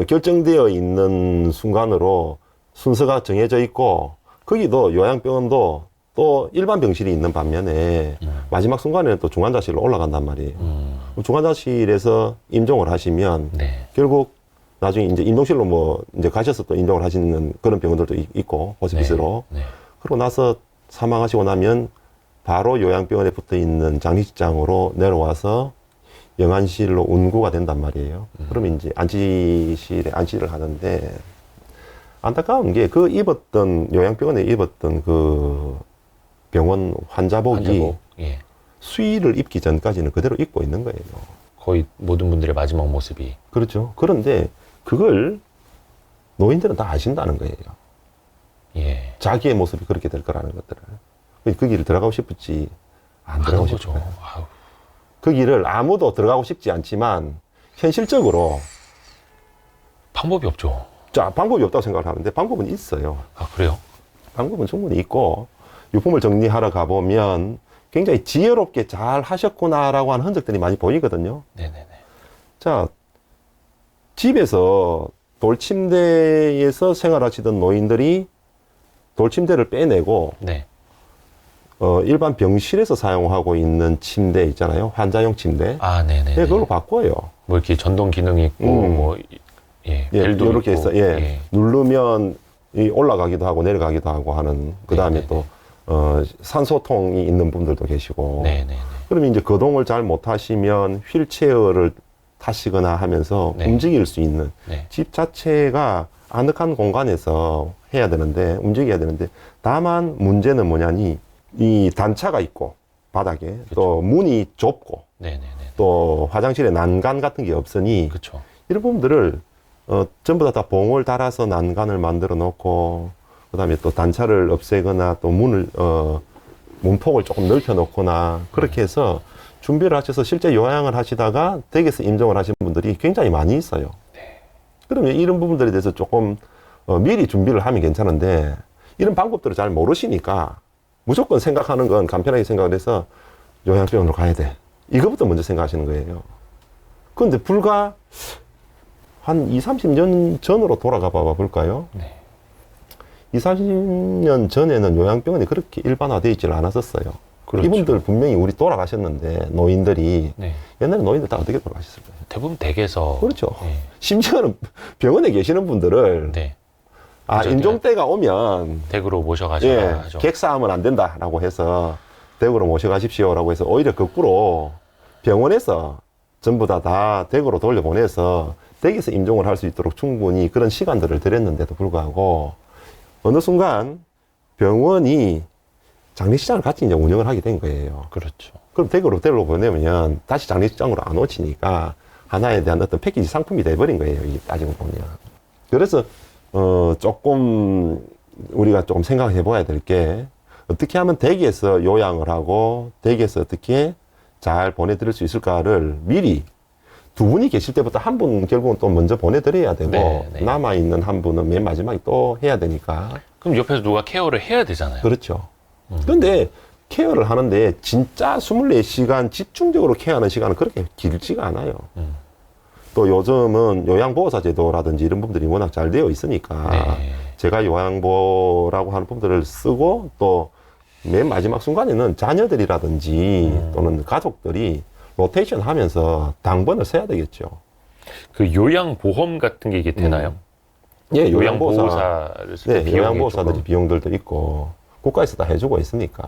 Speaker 2: 결정되어 있는 순간으로 순서가 정해져 있고 거기도 요양병원도 또 일반 병실이 있는 반면에 마지막 순간에는 또 중환자실로 올라간단 말이에요. 중환자실에서 임종을 하시면
Speaker 1: 네.
Speaker 2: 결국 나중에 이제 임종실로 뭐 이제 가셔서 또 임종을 하시는 그런 병원들도 있고 호스피스로
Speaker 1: 네. 네.
Speaker 2: 그러고 나서 사망하시고 나면 바로 요양병원에 붙어 있는 장례식장으로 내려와서 영안실로 운구가 된단 말이에요. 그러면 이제 안치실에 안치를 하는데 안타까운 게 그 요양병원에 입었던 그 병원 환자복이
Speaker 1: 예.
Speaker 2: 수의를 입기 전까지는 그대로 입고 있는 거예요.
Speaker 1: 거의 모든 분들의 마지막 모습이.
Speaker 2: 그렇죠. 그런데 그걸 노인들은 다 아신다는 거예요.
Speaker 1: 예.
Speaker 2: 자기의 모습이 그렇게 될 거라는 것들을. 그 길을 들어가고 싶을지 안
Speaker 1: 하는
Speaker 2: 들어가고
Speaker 1: 거죠.
Speaker 2: 싶어요.
Speaker 1: 아유.
Speaker 2: 그 길을 아무도 들어가고 싶지 않지만 현실적으로
Speaker 1: 방법이 없죠.
Speaker 2: 자, 방법이 없다고 생각을 하는데 방법은 있어요.
Speaker 1: 아, 그래요?
Speaker 2: 방법은 충분히 있고 유품을 정리하러 가보면 굉장히 지혜롭게 잘 하셨구나라고 하는 흔적들이 많이 보이거든요.
Speaker 1: 네네네.
Speaker 2: 자, 집에서 돌침대에서 생활하시던 노인들이 돌침대를 빼내고
Speaker 1: 네.
Speaker 2: 일반 병실에서 사용하고 있는 침대 있잖아요. 환자용 침대.
Speaker 1: 아, 네네.
Speaker 2: 네, 그걸로 바꿔요.
Speaker 1: 뭐 이렇게 전동 기능이 있고, 뭐, 예,
Speaker 2: 예,
Speaker 1: 벨도
Speaker 2: 이렇게
Speaker 1: 있고.
Speaker 2: 해서, 예, 누르면 이 올라가기도 하고 내려가기도 하고 하는, 그 다음에
Speaker 1: 네네네.
Speaker 2: 또, 산소통이 있는 분들도 계시고.
Speaker 1: 네네네.
Speaker 2: 그러면 이제 거동을 잘 못하시면 휠체어를 타시거나 하면서
Speaker 1: 네.
Speaker 2: 움직일 수 있는
Speaker 1: 네.
Speaker 2: 집 자체가 아늑한 공간에서 해야 되는데, 움직여야 되는데, 다만 문제는 뭐냐니, 이 단차가 있고, 바닥에, 또 문이 좁고,
Speaker 1: 네네네.
Speaker 2: 또 화장실에 난간 같은 게 없으니,
Speaker 1: 그렇죠.
Speaker 2: 이런 부분들을 전부 다 봉을 달아서 난간을 만들어 놓고, 그다음에 또 단차를 없애거나 또 문을 문폭을 조금 넓혀 놓거나 그렇게 해서 준비를 하셔서 실제 요양을 하시다가 댁에서 임종을 하신 분들이 굉장히 많이 있어요. 그러면 이런 부분들에 대해서 조금 미리 준비를 하면 괜찮은데, 이런 방법들을 잘 모르시니까 무조건 생각하는 건 간편하게 생각을 해서 요양병원으로 가야 돼. 이거부터 먼저 생각하시는 거예요. 그런데 불과 한 20, 30년 전으로 돌아가 봐 볼까요?
Speaker 1: 네.
Speaker 2: 20, 30년 전에는 요양병원이 그렇게 일반화되어 있지를 않았었어요.
Speaker 1: 그렇죠.
Speaker 2: 이분들 분명히 우리 돌아가셨는데, 노인들이.
Speaker 1: 네.
Speaker 2: 옛날에 노인들 다 어떻게 돌아가셨을까요?
Speaker 1: 대부분 댁에서.
Speaker 2: 그렇죠.
Speaker 1: 네.
Speaker 2: 심지어는 병원에 계시는 분들을,
Speaker 1: 네.
Speaker 2: 아,
Speaker 1: 그렇죠.
Speaker 2: 임종때가 오면,
Speaker 1: 댁으로 모셔가셔야
Speaker 2: 예,
Speaker 1: 하죠.
Speaker 2: 객사하면 안 된다라고 해서, 댁으로 모셔가십시오라고 해서, 오히려 거꾸로 병원에서 전부 다 댁으로 돌려보내서, 댁에서 임종을 할 수 있도록 충분히 그런 시간들을 드렸는데도 불구하고, 어느 순간 병원이 장례식장을 같이 이제 운영을 하게 된 거예요.
Speaker 1: 그렇죠.
Speaker 2: 그럼 댁으로 보내면 다시 장례식장으로 안 오치니까 하나에 대한 어떤 패키지 상품이 돼버린 거예요. 이게 따지고 보면. 그래서, 조금 우리가 조금 생각해 봐야 될 게, 어떻게 하면 댁에서 요양을 하고 댁에서 어떻게 잘 보내드릴 수 있을까를 미리 두 분이 계실 때부터 한 분 결국은 또 먼저 보내드려야 되고,
Speaker 1: 네, 네.
Speaker 2: 남아있는 한 분은 맨 마지막에 또 해야 되니까.
Speaker 1: 그럼 옆에서 누가 케어를 해야 되잖아요.
Speaker 2: 그렇죠. 근데 케어를 하는데 진짜 24시간 집중적으로 케어하는 시간은 그렇게 길지가 않아요. 또 요즘은 요양보호사 제도라든지 이런 부분들이 워낙 잘 되어 있으니까
Speaker 1: 네.
Speaker 2: 제가 요양보라고 하는 부분들을 쓰고, 또 맨 마지막 순간에는 자녀들이라든지 또는 가족들이 로테이션 하면서 당번을 세야 되겠죠.
Speaker 1: 그 요양보험 같은 게 이게 되나요?
Speaker 2: 예,
Speaker 1: 요양보호사를 쓸 때
Speaker 2: 네,
Speaker 1: 비용이
Speaker 2: 요양보호사들이
Speaker 1: 조금.
Speaker 2: 비용들도 있고 국가에서 다 해주고 있으니까.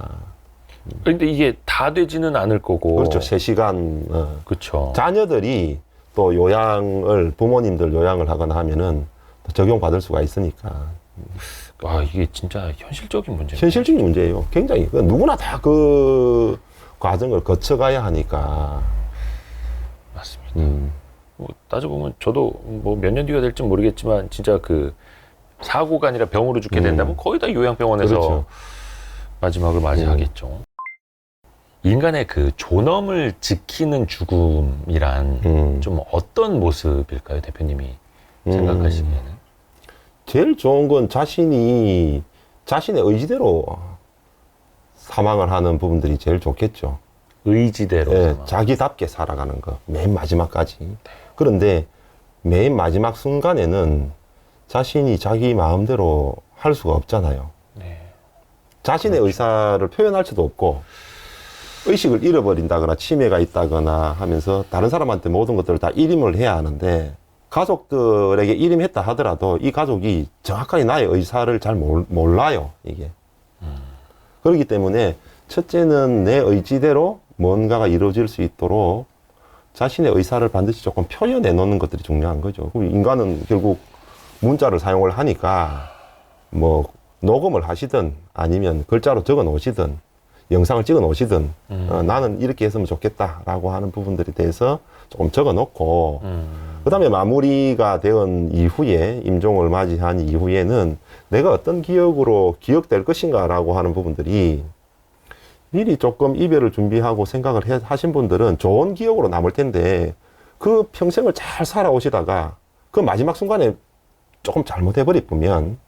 Speaker 1: 근데 이게 다 되지는 않을 거고.
Speaker 2: 그렇죠. 3시간.
Speaker 1: 그렇죠.
Speaker 2: 자녀들이 또 요양을, 부모님들 요양을 하거나 하면은 또 적용받을 수가 있으니까.
Speaker 1: 아, 이게 진짜 현실적인 문제예요.
Speaker 2: 현실적인 문제예요. 굉장히. 누구나 다 그 과정을 거쳐가야 하니까.
Speaker 1: 맞습니다. 뭐 따져보면 저도 뭐 몇 년 뒤가 될지 모르겠지만 진짜 그 사고가 아니라 병으로 죽게 된다면 거의 다 요양병원에서
Speaker 2: 그렇죠.
Speaker 1: 마지막을 맞이하겠죠. 인간의 그 존엄을 지키는 죽음이란 좀 어떤 모습일까요, 대표님이 생각하시기에는?
Speaker 2: 제일 좋은 건 자신의 의지대로 사망을 하는 부분들이 제일 좋겠죠.
Speaker 1: 의지대로.
Speaker 2: 예,
Speaker 1: 사망.
Speaker 2: 자기답게 살아가는 거. 맨 마지막까지. 그런데 맨 마지막 순간에는 자신이 자기 마음대로 할 수가 없잖아요.
Speaker 1: 네.
Speaker 2: 자신의 의사를 표현할 수도 없고, 의식을 잃어버린다거나 치매가 있다거나 하면서 다른 사람한테 모든 것들을 다 일임을 해야 하는데, 가족들에게 일임했다 하더라도 이 가족이 정확하게 나의 의사를 잘 몰라요, 이게. 그렇기 때문에 첫째는 내 의지대로 뭔가가 이루어질 수 있도록 자신의 의사를 반드시 조금 표현해 놓는 것들이 중요한 거죠. 그럼 인간은 결국 문자를 사용을 하니까 뭐 녹음을 하시든 아니면 글자로 적어 놓으시든 영상을 찍어 놓으시든 나는 이렇게 했으면 좋겠다라고 하는 부분들에 대해서 조금 적어 놓고 그 다음에 마무리가 된 이후에, 임종을 맞이한 이후에는 내가 어떤 기억으로 기억될 것인가라고 하는 부분들이 미리 조금 이별을 준비하고 생각을 하신 분들은 좋은 기억으로 남을 텐데, 그 평생을 잘 살아오시다가 그 마지막 순간에 조금 잘못해버리면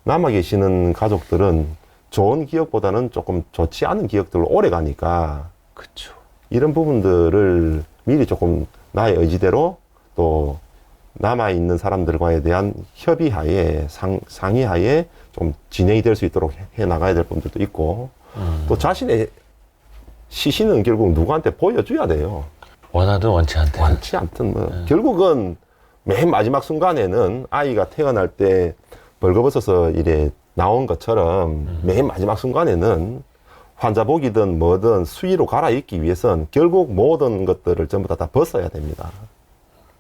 Speaker 2: 남아 계시는 가족들은 좋은 기억보다는 조금 좋지 않은 기억들로 오래 가니까,
Speaker 1: 그렇죠.
Speaker 2: 이런 부분들을 미리 조금 나의 의지대로 또 남아있는 사람들과에 대한 협의하에, 상의하에 좀 진행이 될 수 있도록 해 나가야 될 분들도 있고, 또 자신의 시신은 결국 누구한테 보여줘야 돼요.
Speaker 1: 원하든 원치 않든.
Speaker 2: 원치 않든 뭐. 결국은 맨 마지막 순간에는 아이가 태어날 때 벌거벗어서 이래 나온 것처럼 맨 마지막 순간에는 환자 복이든 뭐든 수의로 갈아입기 위해선 결국 모든 것들을 전부 다 벗어야 됩니다.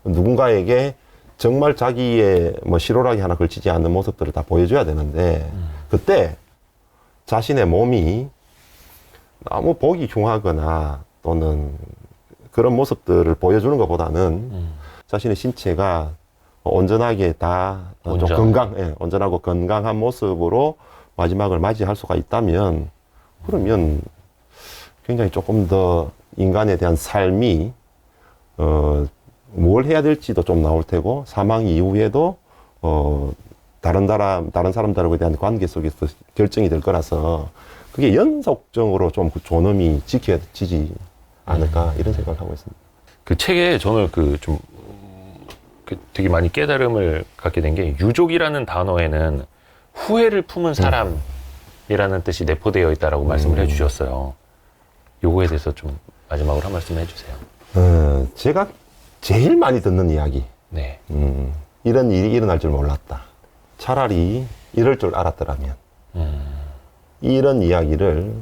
Speaker 2: 누군가에게 정말 자기의 뭐 실오라기 하나 걸치지 않는 모습들을 다 보여줘야 되는데 그때 자신의 몸이 너무 보기 흉하거나 또는 그런 모습들을 보여주는 것보다는 자신의 신체가 온전하게 다 좀 온전하고 건강한 모습으로 마지막을 맞이할 수가 있다면 그러면 굉장히 조금 더 인간에 대한 삶이 뭘 해야 될지도 좀 나올 테고 사망 이후에도 다른 사람들하고 대한 관계 속에서 결정이 될 거라서 그게 연속적으로 좀 그 존엄이 지켜지지 않을까 이런 생각을 하고 있습니다.
Speaker 1: 그 책에 저는 되게 많이 깨달음을 갖게 된 게 유족이라는 단어에는 후회를 품은 사람이라는 뜻이 내포되어 있다라고 말씀을 해주셨어요. 요거에 대해서 좀 마지막으로 한 말씀 해주세요.
Speaker 2: 제가 제일 많이 듣는 이야기.
Speaker 1: 네.
Speaker 2: 이런 일이 일어날 줄 몰랐다. 차라리 이럴 줄 알았더라면. 이런 이야기를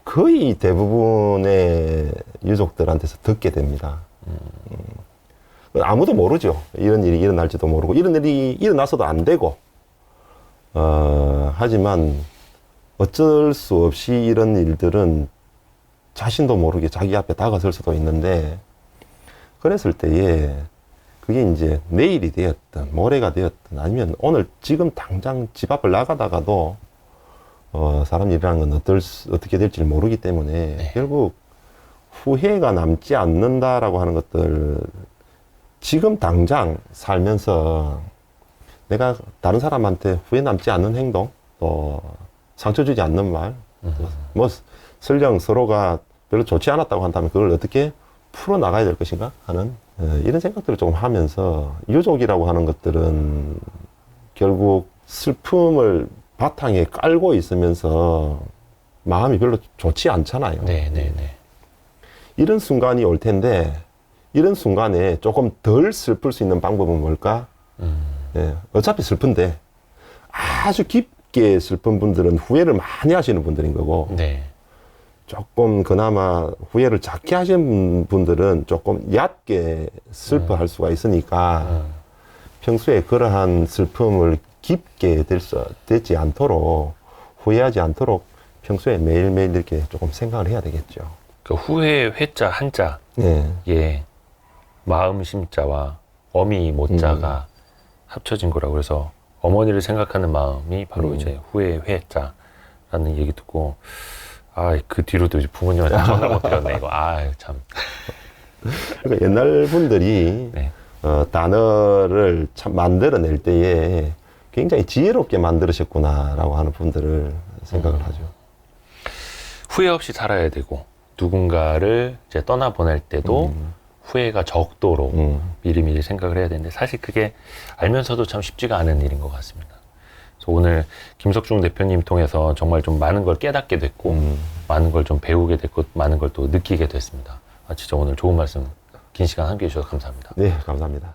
Speaker 2: 거의 대부분의 유족들한테서 듣게 됩니다. 아무도 모르죠. 이런 일이 일어날지도 모르고, 이런 일이 일어나서도 안 되고, 하지만 어쩔 수 없이 이런 일들은 자신도 모르게 자기 앞에 다가설 수도 있는데, 그랬을 때에 그게 이제 내일이 되었든, 모레가 되었든, 아니면 오늘 지금 당장 집 앞을 나가다가도, 사람 일이라는 건 어떻게 될지 모르기 때문에,
Speaker 1: 네.
Speaker 2: 결국 후회가 남지 않는다라고 하는 것들, 지금 당장 살면서 내가 다른 사람한테 후회 남지 않는 행동, 또 상처 주지 않는 말, 뭐 설령 서로가 별로 좋지 않았다고 한다면 그걸 어떻게 풀어나가야 될 것인가 하는 이런 생각들을 조금 하면서, 유족이라고 하는 것들은 결국 슬픔을 바탕에 깔고 있으면서 마음이 별로 좋지 않잖아요.
Speaker 1: 네.
Speaker 2: 이런 순간이 올 텐데, 이런 순간에 조금 덜 슬플 수 있는 방법은 뭘까? 예, 어차피 슬픈데 아주 깊게 슬픈 분들은 후회를 많이 하시는 분들인 거고,
Speaker 1: 네.
Speaker 2: 조금 그나마 후회를 작게 하시는 분들은 조금 얕게 슬퍼할 수가 있으니까 평소에 그러한 슬픔을 깊게 되지 않도록, 후회하지 않도록 평소에 매일매일 이렇게 조금 생각을 해야 되겠죠.
Speaker 1: 그 후회 회자 한자에
Speaker 2: 예.
Speaker 1: 마음 심자와 어미 모자가 합쳐진 거라고. 그래서 어머니를 생각하는 마음이 바로 이제 후회 회자라는 얘기 듣고, 그 뒤로도 이제 부모님한테 전화 못 드렸네 이거. 참.
Speaker 2: 그러니까 옛날 분들이
Speaker 1: 네.
Speaker 2: 단어를 참 만들어낼 때에 굉장히 지혜롭게 만들으셨구나라고 하는 분들을 생각을 하죠.
Speaker 1: 후회 없이 살아야 되고, 누군가를 이제 떠나보낼 때도 후회가 적도록 미리미리 생각을 해야 되는데, 사실 그게 알면서도 참 쉽지가 않은 일인 것 같습니다. 그래서 오늘 김석중 대표님 통해서 정말 좀 많은 걸 깨닫게 됐고, 많은 걸 좀 배우게 됐고, 많은 걸 또 느끼게 됐습니다. 진짜 오늘 좋은 말씀, 긴 시간 함께 해주셔서 감사합니다.
Speaker 2: 네, 감사합니다.